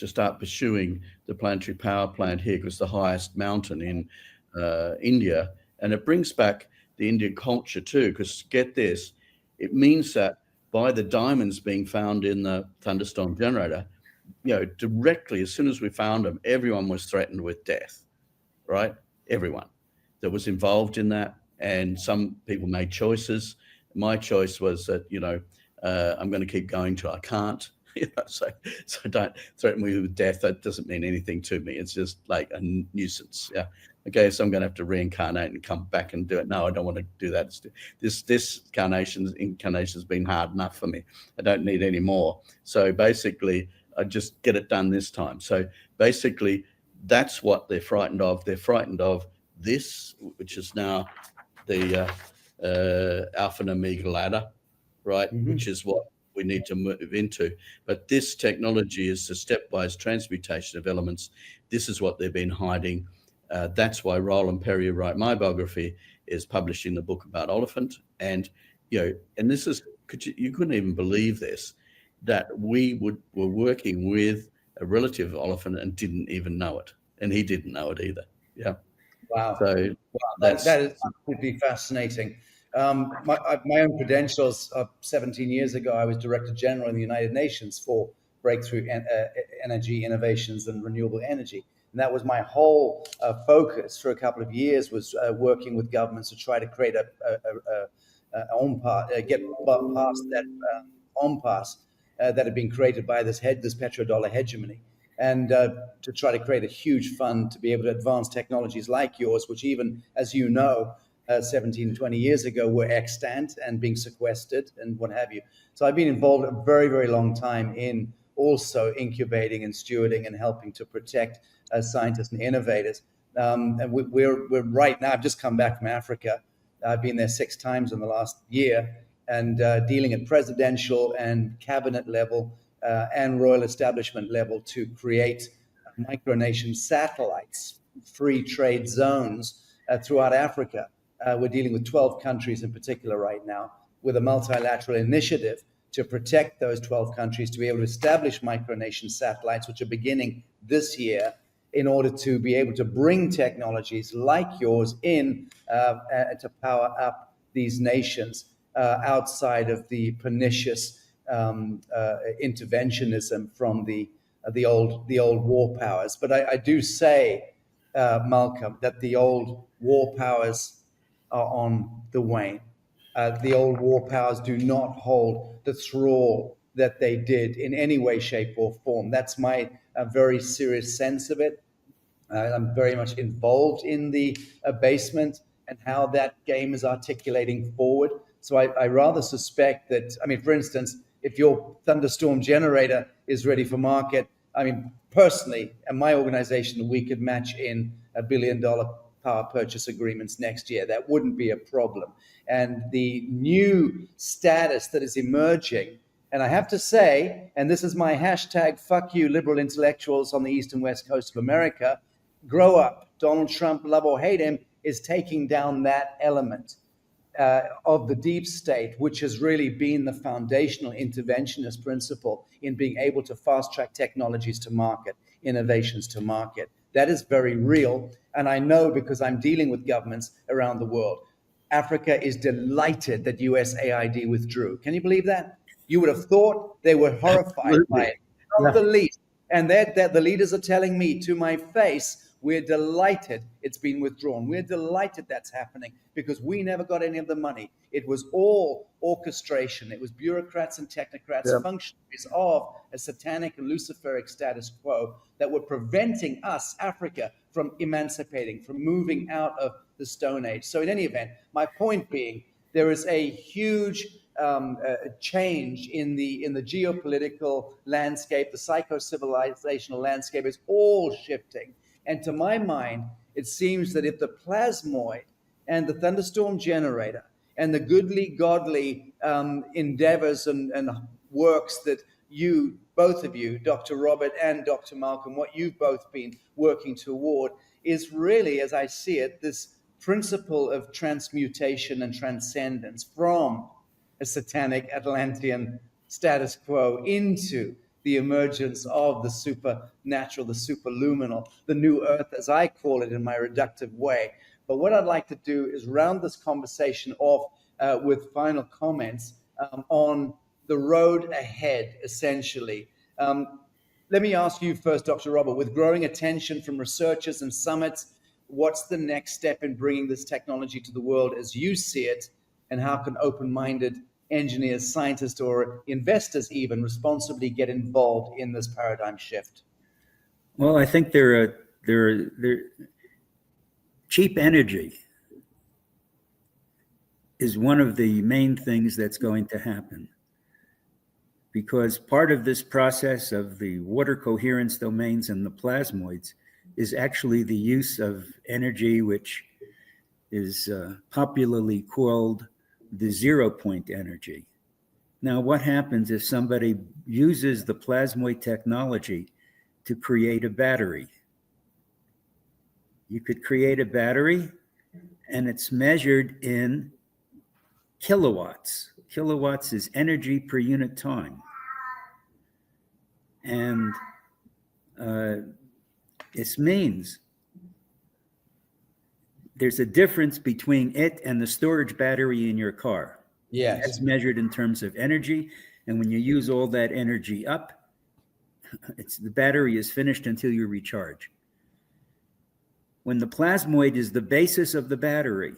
start pursuing the planetary power plant here, because the highest mountain in India. And it brings back the Indian culture too, because get this, it means that by the diamonds being found in the Thunderstorm Generator, directly, as soon as we found them, everyone was threatened with death, right? Everyone that was involved in that. And some people made choices. My choice was that, I'm going to keep going till I can't. So don't threaten me with death. That doesn't mean anything to me. It's just like a nuisance. Yeah. Okay. So I'm going to have to reincarnate and come back and do it. No, I don't want to do that. This incarnation has been hard enough for me. I don't need any more. So basically, I just get it done this time. So basically, that's what they're frightened of. They're frightened of this, which is now the Alpha and Omega ladder, right? Mm-hmm. Which is what we need to move into. But this technology is the stepwise transmutation of elements. This is what they've been hiding. That's why Roland Perry, who wrote my biography, is publishing the book about Oliphant. And and this is, you couldn't even believe this, that we were working with a relative of Oliphant and didn't even know it, and he didn't know it either. Yeah. Wow. So that is absolutely fascinating. My own credentials, 17 years ago, I was Director General in the United Nations for breakthrough energy innovations and renewable energy. And that was my whole focus for a couple of years, was working with governments to try to create get past that impasse that had been created by this petrodollar hegemony. And to try to create a huge fund to be able to advance technologies like yours, which even, as you know, 17, 20 years ago were extant and being sequestered and what have you. So I've been involved a very, very long time in also incubating and stewarding and helping to protect scientists and innovators. And we're right now, I've just come back from Africa. I've been there 6 times in the last year, and dealing at presidential and cabinet level and royal establishment level to create micronation satellites, free trade zones throughout Africa. We're dealing with 12 countries in particular right now, with a multilateral initiative to protect those 12 countries, to be able to establish micronation satellites, which are beginning this year, in order to be able to bring technologies like yours in to power up these nations outside of the pernicious interventionism from the old war powers. But I do say, Malcolm, that the old war powers are on the wane. The old war powers do not hold the thrall that they did in any way, shape, or form. That's my very serious sense of it. I'm very much involved in the abasement and how that game is articulating forward. So I rather suspect that, I mean, for instance, if your Thunderstorm Generator is ready for market, I mean, personally, and my organization, we could match in $1 billion power purchase agreements next year. That wouldn't be a problem. And the new status that is emerging, and I have to say, and this is my hashtag, fuck you liberal intellectuals on the east and west coast of America, grow up. Donald Trump, love or hate him, is taking down that element of the deep state, which has really been the foundational interventionist principle in being able to fast track technologies to market, innovations to market. That is very real. And I know because I'm dealing with governments around the world. Africa is delighted that USAID withdrew. Can you believe that? You would have thought they were horrified by it. Not the least. And that the leaders are telling me to my face, we're delighted it's been withdrawn. We're delighted that's happening because we never got any of the money. It was all orchestration. It was bureaucrats and technocrats, functionaries of a satanic and luciferic status quo that were preventing us, Africa, from emancipating, from moving out of the Stone Age. So in any event, my point being, there is a huge change in the geopolitical landscape. The psycho-civilizational landscape is all shifting. And to my mind, it seems that if the Plasmoid and the Thunderstorm Generator and the goodly, godly endeavors and works that you, both of you, Dr. Robert and Dr. Malcolm, what you've both been working toward is really, as I see it, this principle of transmutation and transcendence from a satanic Atlantean status quo into the emergence of the supernatural, the superluminal, the new earth, as I call it in my reductive way. But what I'd like to do is round this conversation off with final comments on the road ahead, essentially. Let me ask you first, Dr. Robert, with growing attention from researchers and summits, what's the next step in bringing this technology to the world as you see it, and how can open-minded engineers, scientists, or investors even responsibly get involved in this paradigm shift? Well, I think cheap energy is one of the main things that's going to happen, because part of this process of the water coherence domains and the plasmoids is actually the use of energy, which is popularly called the 0-point energy. Now, what happens if somebody uses the plasmoid technology to create a battery? You could create a battery and it's measured in kilowatts. Kilowatts is energy per unit time. And this means there's a difference between it and the storage battery in your car. Yes. That's measured in terms of energy. And when you use all that energy up, the battery is finished until you recharge. When the plasmoid is the basis of the battery,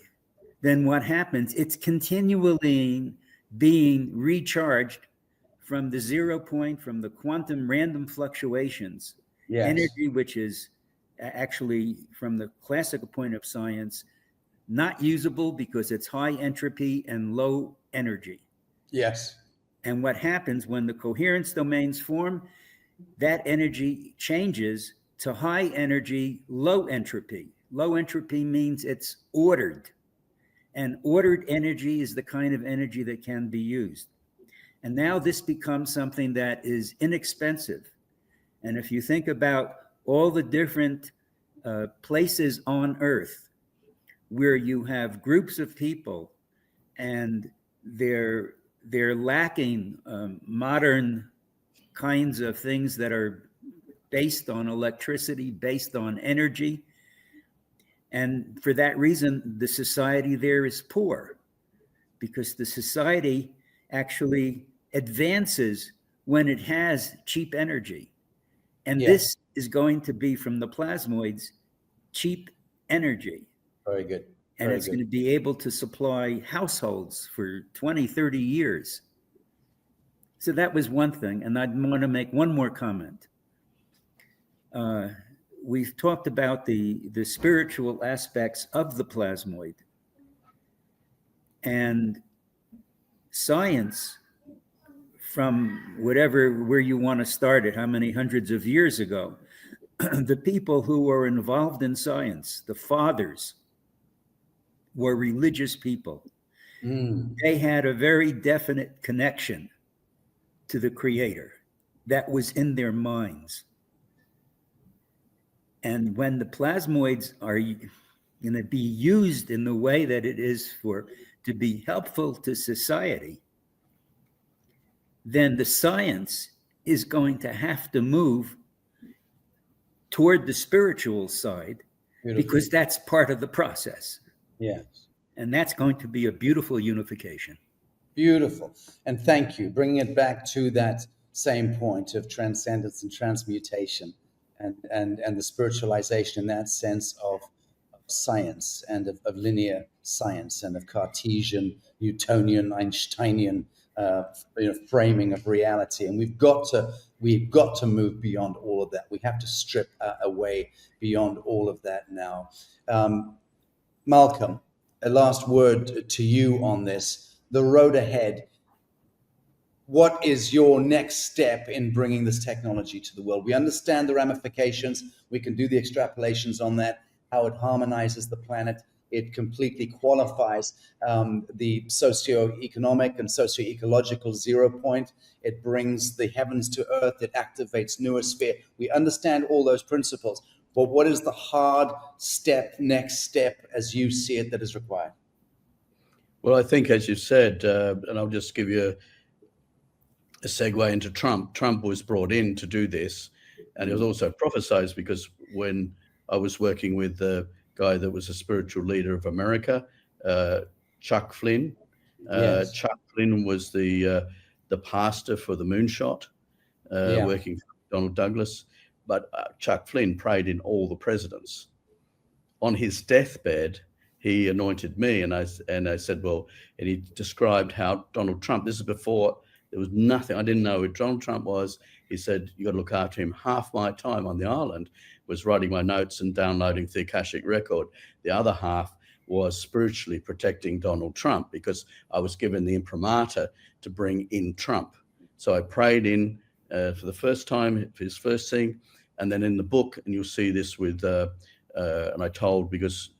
then what happens? It's continually being recharged from the 0 point, from the quantum random fluctuations. Yes. Energy, which is actually, from the classical point of science, not usable because it's high entropy and low energy. Yes. And what happens when the coherence domains form, that energy changes to high energy, low entropy. Low entropy means it's ordered. And ordered energy is the kind of energy that can be used. And now this becomes something that is inexpensive. And if you think about all the different places on Earth where you have groups of people and they're lacking modern kinds of things that are based on electricity, based on energy. And for that reason, the society there is poor, because the society actually advances when it has cheap energy. And this is going to be, from the plasmoids, cheap energy. Very good. and Very it's good. going to be able to supply households for 20, 30 years. So that was one thing. And I'd want to make one more comment. We've talked about the spiritual aspects of the plasmoid. And science, from where you want to start it, how many hundreds of years ago, the people who were involved in science, the fathers, were religious people. They had a very definite connection to the creator that was in their minds. And when the plasmoids are going to be used in the way that it is to be helpful to society, then the science is going to have to move toward the spiritual side. Beautiful. Because that's part of the process. Yes. And that's going to be a beautiful unification. Beautiful. And thank you. Bringing it back to that same point of transcendence and transmutation and the spiritualization in that sense of science and of linear science and of Cartesian, Newtonian, Einsteinian framing of reality. And we've got to move beyond all of that. We have to strip away beyond all of that now. Malcolm, a last word to you on this. The road ahead. What is your next step in bringing this technology to the world? We understand the ramifications. We can do the extrapolations on that, how it harmonizes the planet. It completely qualifies the socio-economic and socio-ecological 0 point. It brings the heavens to earth. It activates noosphere. We understand all those principles. But what is the hard next step, as you see it, that is required? Well, I think, as you said, and I'll just give you a segue into Trump. Trump was brought in to do this, and it was also prophesized because when I was working with the guy that was a spiritual leader of America, Chuck Flynn. Yes. Chuck Flynn was the pastor for the moonshot, working for Donald Douglas. But Chuck Flynn prayed in all the presidents. On his deathbed, he anointed me, and I said, well, and he described how Donald Trump. This is before there was nothing. I didn't know who Donald Trump was. He said, you got to look after him. Half my time on the island was writing my notes and downloading the Akashic record. The other half was spiritually protecting Donald Trump because I was given the imprimatur to bring in Trump. So I prayed in for the first time for his first thing. And then in the book, and you'll see this with, and I told, because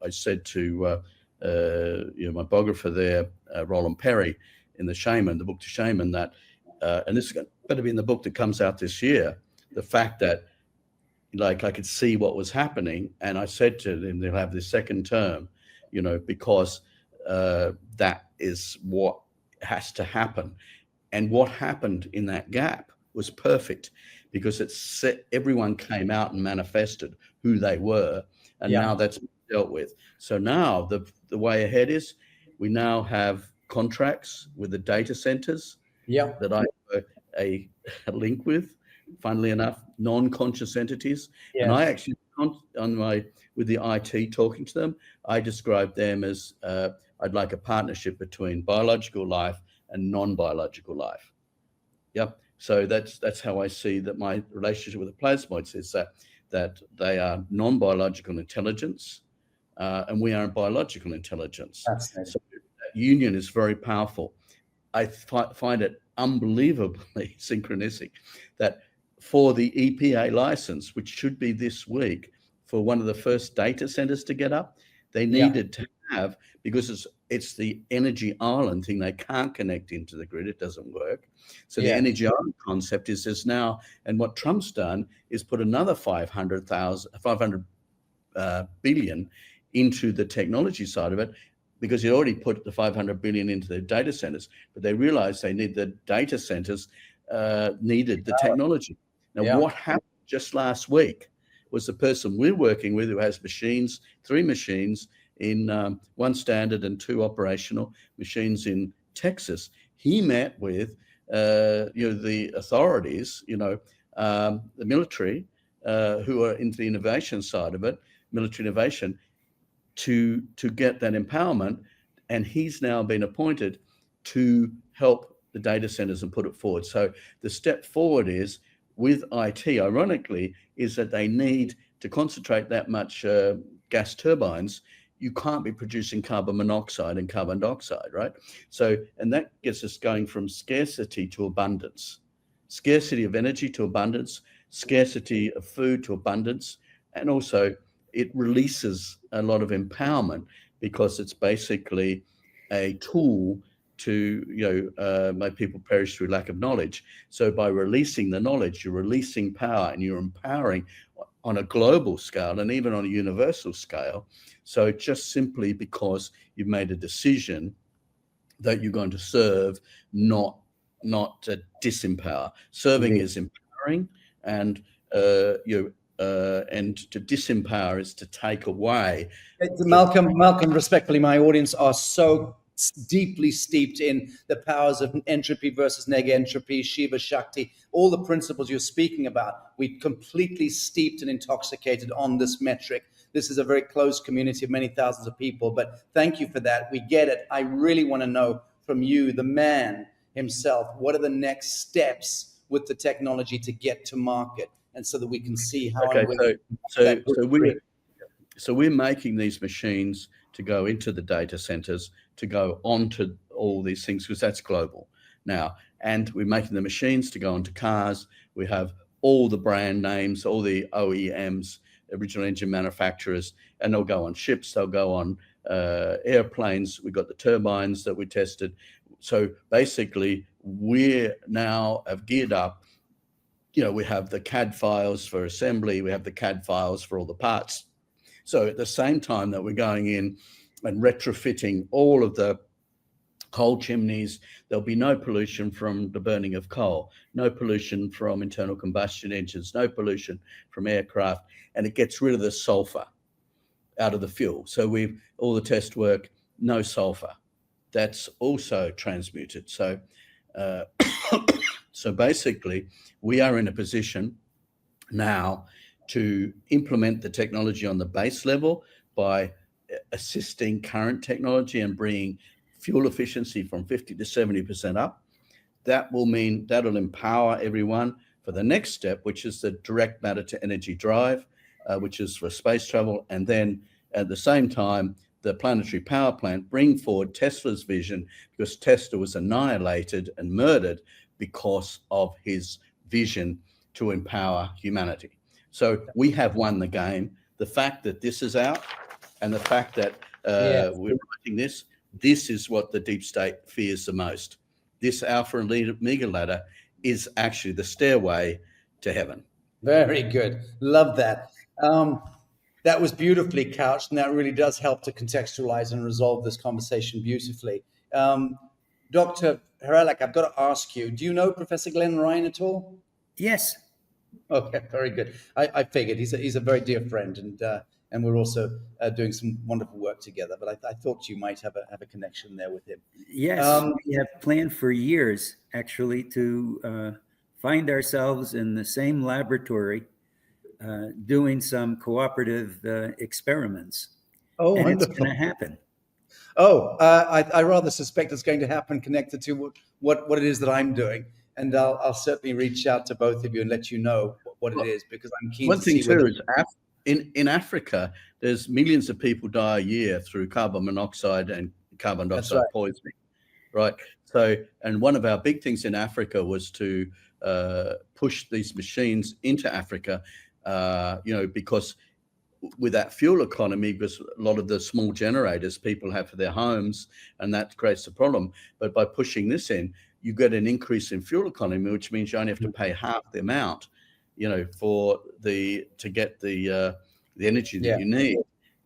I said to my biographer there, Roland Perry, in the Shaman, the book to Shaman, that, and this is going to be in the book that comes out this year, the fact that, like, I could see what was happening, and I said to them, they'll have this second term, because that is what has to happen. And what happened in that gap was perfect, because everyone came out and manifested who they were, and now that's dealt with. So now the way ahead is we now have contracts with the data centers that I have a link with, funnily enough, non-conscious entities. Yes. And I actually, with the IT talking to them, I described them as I'd like a partnership between biological life and non-biological life. Yep. So that's how I see that my relationship with the plasmoids is that they are non-biological intelligence, and we are biological intelligence. So that union is very powerful. I find it unbelievably synchronistic that for the EPA license, which should be this week, for one of the first data centers to get up, they needed to have, because it's the energy island thing, they can't connect into the grid, it doesn't work. So the energy island concept is now, and what Trump's done is put another 500 billion into the technology side of it, because he already put the 500 billion into the data centers, but they realized they need the data centers, needed the technology. Now, what happened just last week was the person we're working with, who has machines, 3 machines in 1 standard and 2 operational machines in Texas. He met with the authorities, the military, who are into the innovation side of it, military innovation. to get that empowerment. And he's now been appointed to help the data centers and put it forward. So the step forward is with IT, ironically, is that they need to concentrate that much gas turbines. You can't be producing carbon monoxide and carbon dioxide, right? So, and that gets us going from scarcity to abundance, scarcity of energy to abundance, scarcity of food to abundance. And also it releases a lot of empowerment because it's basically a tool to make people perish through lack of knowledge. So by releasing the knowledge, you're releasing power and you're empowering on a global scale and even on a universal scale. So just simply because you've made a decision that you're going to serve, not to disempower. Serving is empowering, and and to disempower is to take away. Malcolm, respectfully, my audience are so deeply steeped in the powers of entropy versus neg entropy, Shiva Shakti, all the principles you're speaking about. We're completely steeped and intoxicated on this metric. This is a very close community of many thousands of people, but thank you for that. We get it. I really want to know from you, the man himself, what are the next steps with the technology to get to market, and so that we can see how. Okay, so we're making these machines to go into the data centers, to go onto all these things, because that's global now. And we're making the machines to go onto cars. We have all the brand names, all the OEMs, original engine manufacturers, and they'll go on ships, they'll go on airplanes. We've got the turbines that we tested. So basically, we now have geared up. We have the CAD files for assembly, we have the CAD files for all the parts. So at the same time that we're going in and retrofitting all of the coal chimneys, there'll be no pollution from the burning of coal, no pollution from internal combustion engines, no pollution from aircraft, and it gets rid of the sulfur out of the fuel. So all the test work, no sulfur. That's also transmuted. So, so basically, we are in a position now to implement the technology on the base level by assisting current technology and bringing fuel efficiency from 50 to 70% up. That will mean that'll empower everyone for the next step, which is the direct matter to energy drive, which is for space travel. And then at the same time, the planetary power plant, bring forward Tesla's vision, because Tesla was annihilated and murdered because of his vision to empower humanity. So we have won the game. The fact that this is out and the fact that we're writing this is what the deep state fears the most. This Alpha and Omega ladder is actually the stairway to heaven. Very good. Love that. That was beautifully couched, and that really does help to contextualize and resolve this conversation beautifully. Dr. Haralick, I've got to ask you, do you know Professor Glenn Ryan at all? Yes. Okay, very good. I figured he's a very dear friend, and we're also doing some wonderful work together. But I thought you might have a connection there with him. Yes, we have planned for years, actually, to find ourselves in the same laboratory doing some cooperative experiments. Oh, and wonderful. It's going to happen. Oh, I rather suspect it's going to happen connected to what it is that I'm doing. And I'll certainly reach out to both of you and let you know what it is, because I'm keen to see. One thing too is in Africa, there's millions of people die a year through carbon monoxide and carbon dioxide poisoning, right? So, and one of our big things in Africa was to push these machines into Africa, because with that fuel economy, because a lot of the small generators people have for their homes, and that creates a problem. But by pushing this in, you get an increase in fuel economy, which means you only have to pay half the amount, to get the energy that you need.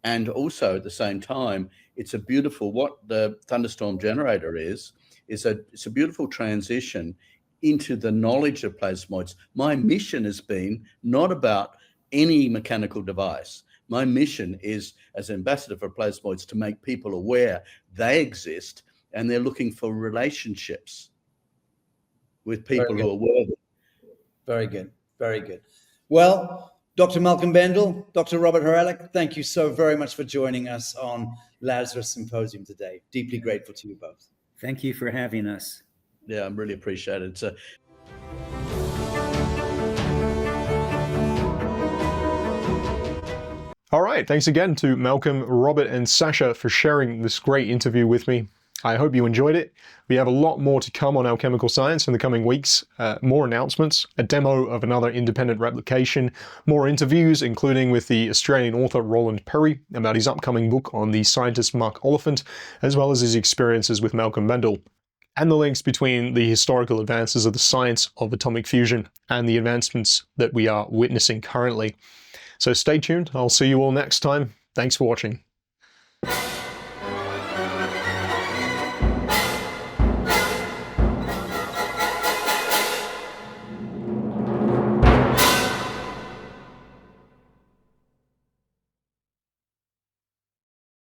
And also at the same time, it's a beautiful, what the Thunderstorm Generator is it's a beautiful transition into the knowledge of plasmoids. My mission has been not about any mechanical device. My mission is, as ambassador for plasmoids, to make people aware they exist and they're looking for relationships with people who are worthy. Very good. Very good. Well, Dr. Malcolm Bendall, Dr. Robert Haralick, thank you so very much for joining us on Lazarus Symposium today. Deeply grateful to you both. Thank you for having us. Yeah, I really appreciate it. All right, thanks again to Malcolm, Robert, and Sacha for sharing this great interview with me. I hope you enjoyed it. We have a lot more to come on Alchemical Science in the coming weeks. More announcements, a demo of another independent replication, more interviews, including with the Australian author Roland Perry about his upcoming book on the scientist Mark Oliphant, as well as his experiences with Malcolm Bendall, and the links between the historical advances of the science of atomic fusion and the advancements that we are witnessing currently. So stay tuned. I'll see you all next time. Thanks for watching.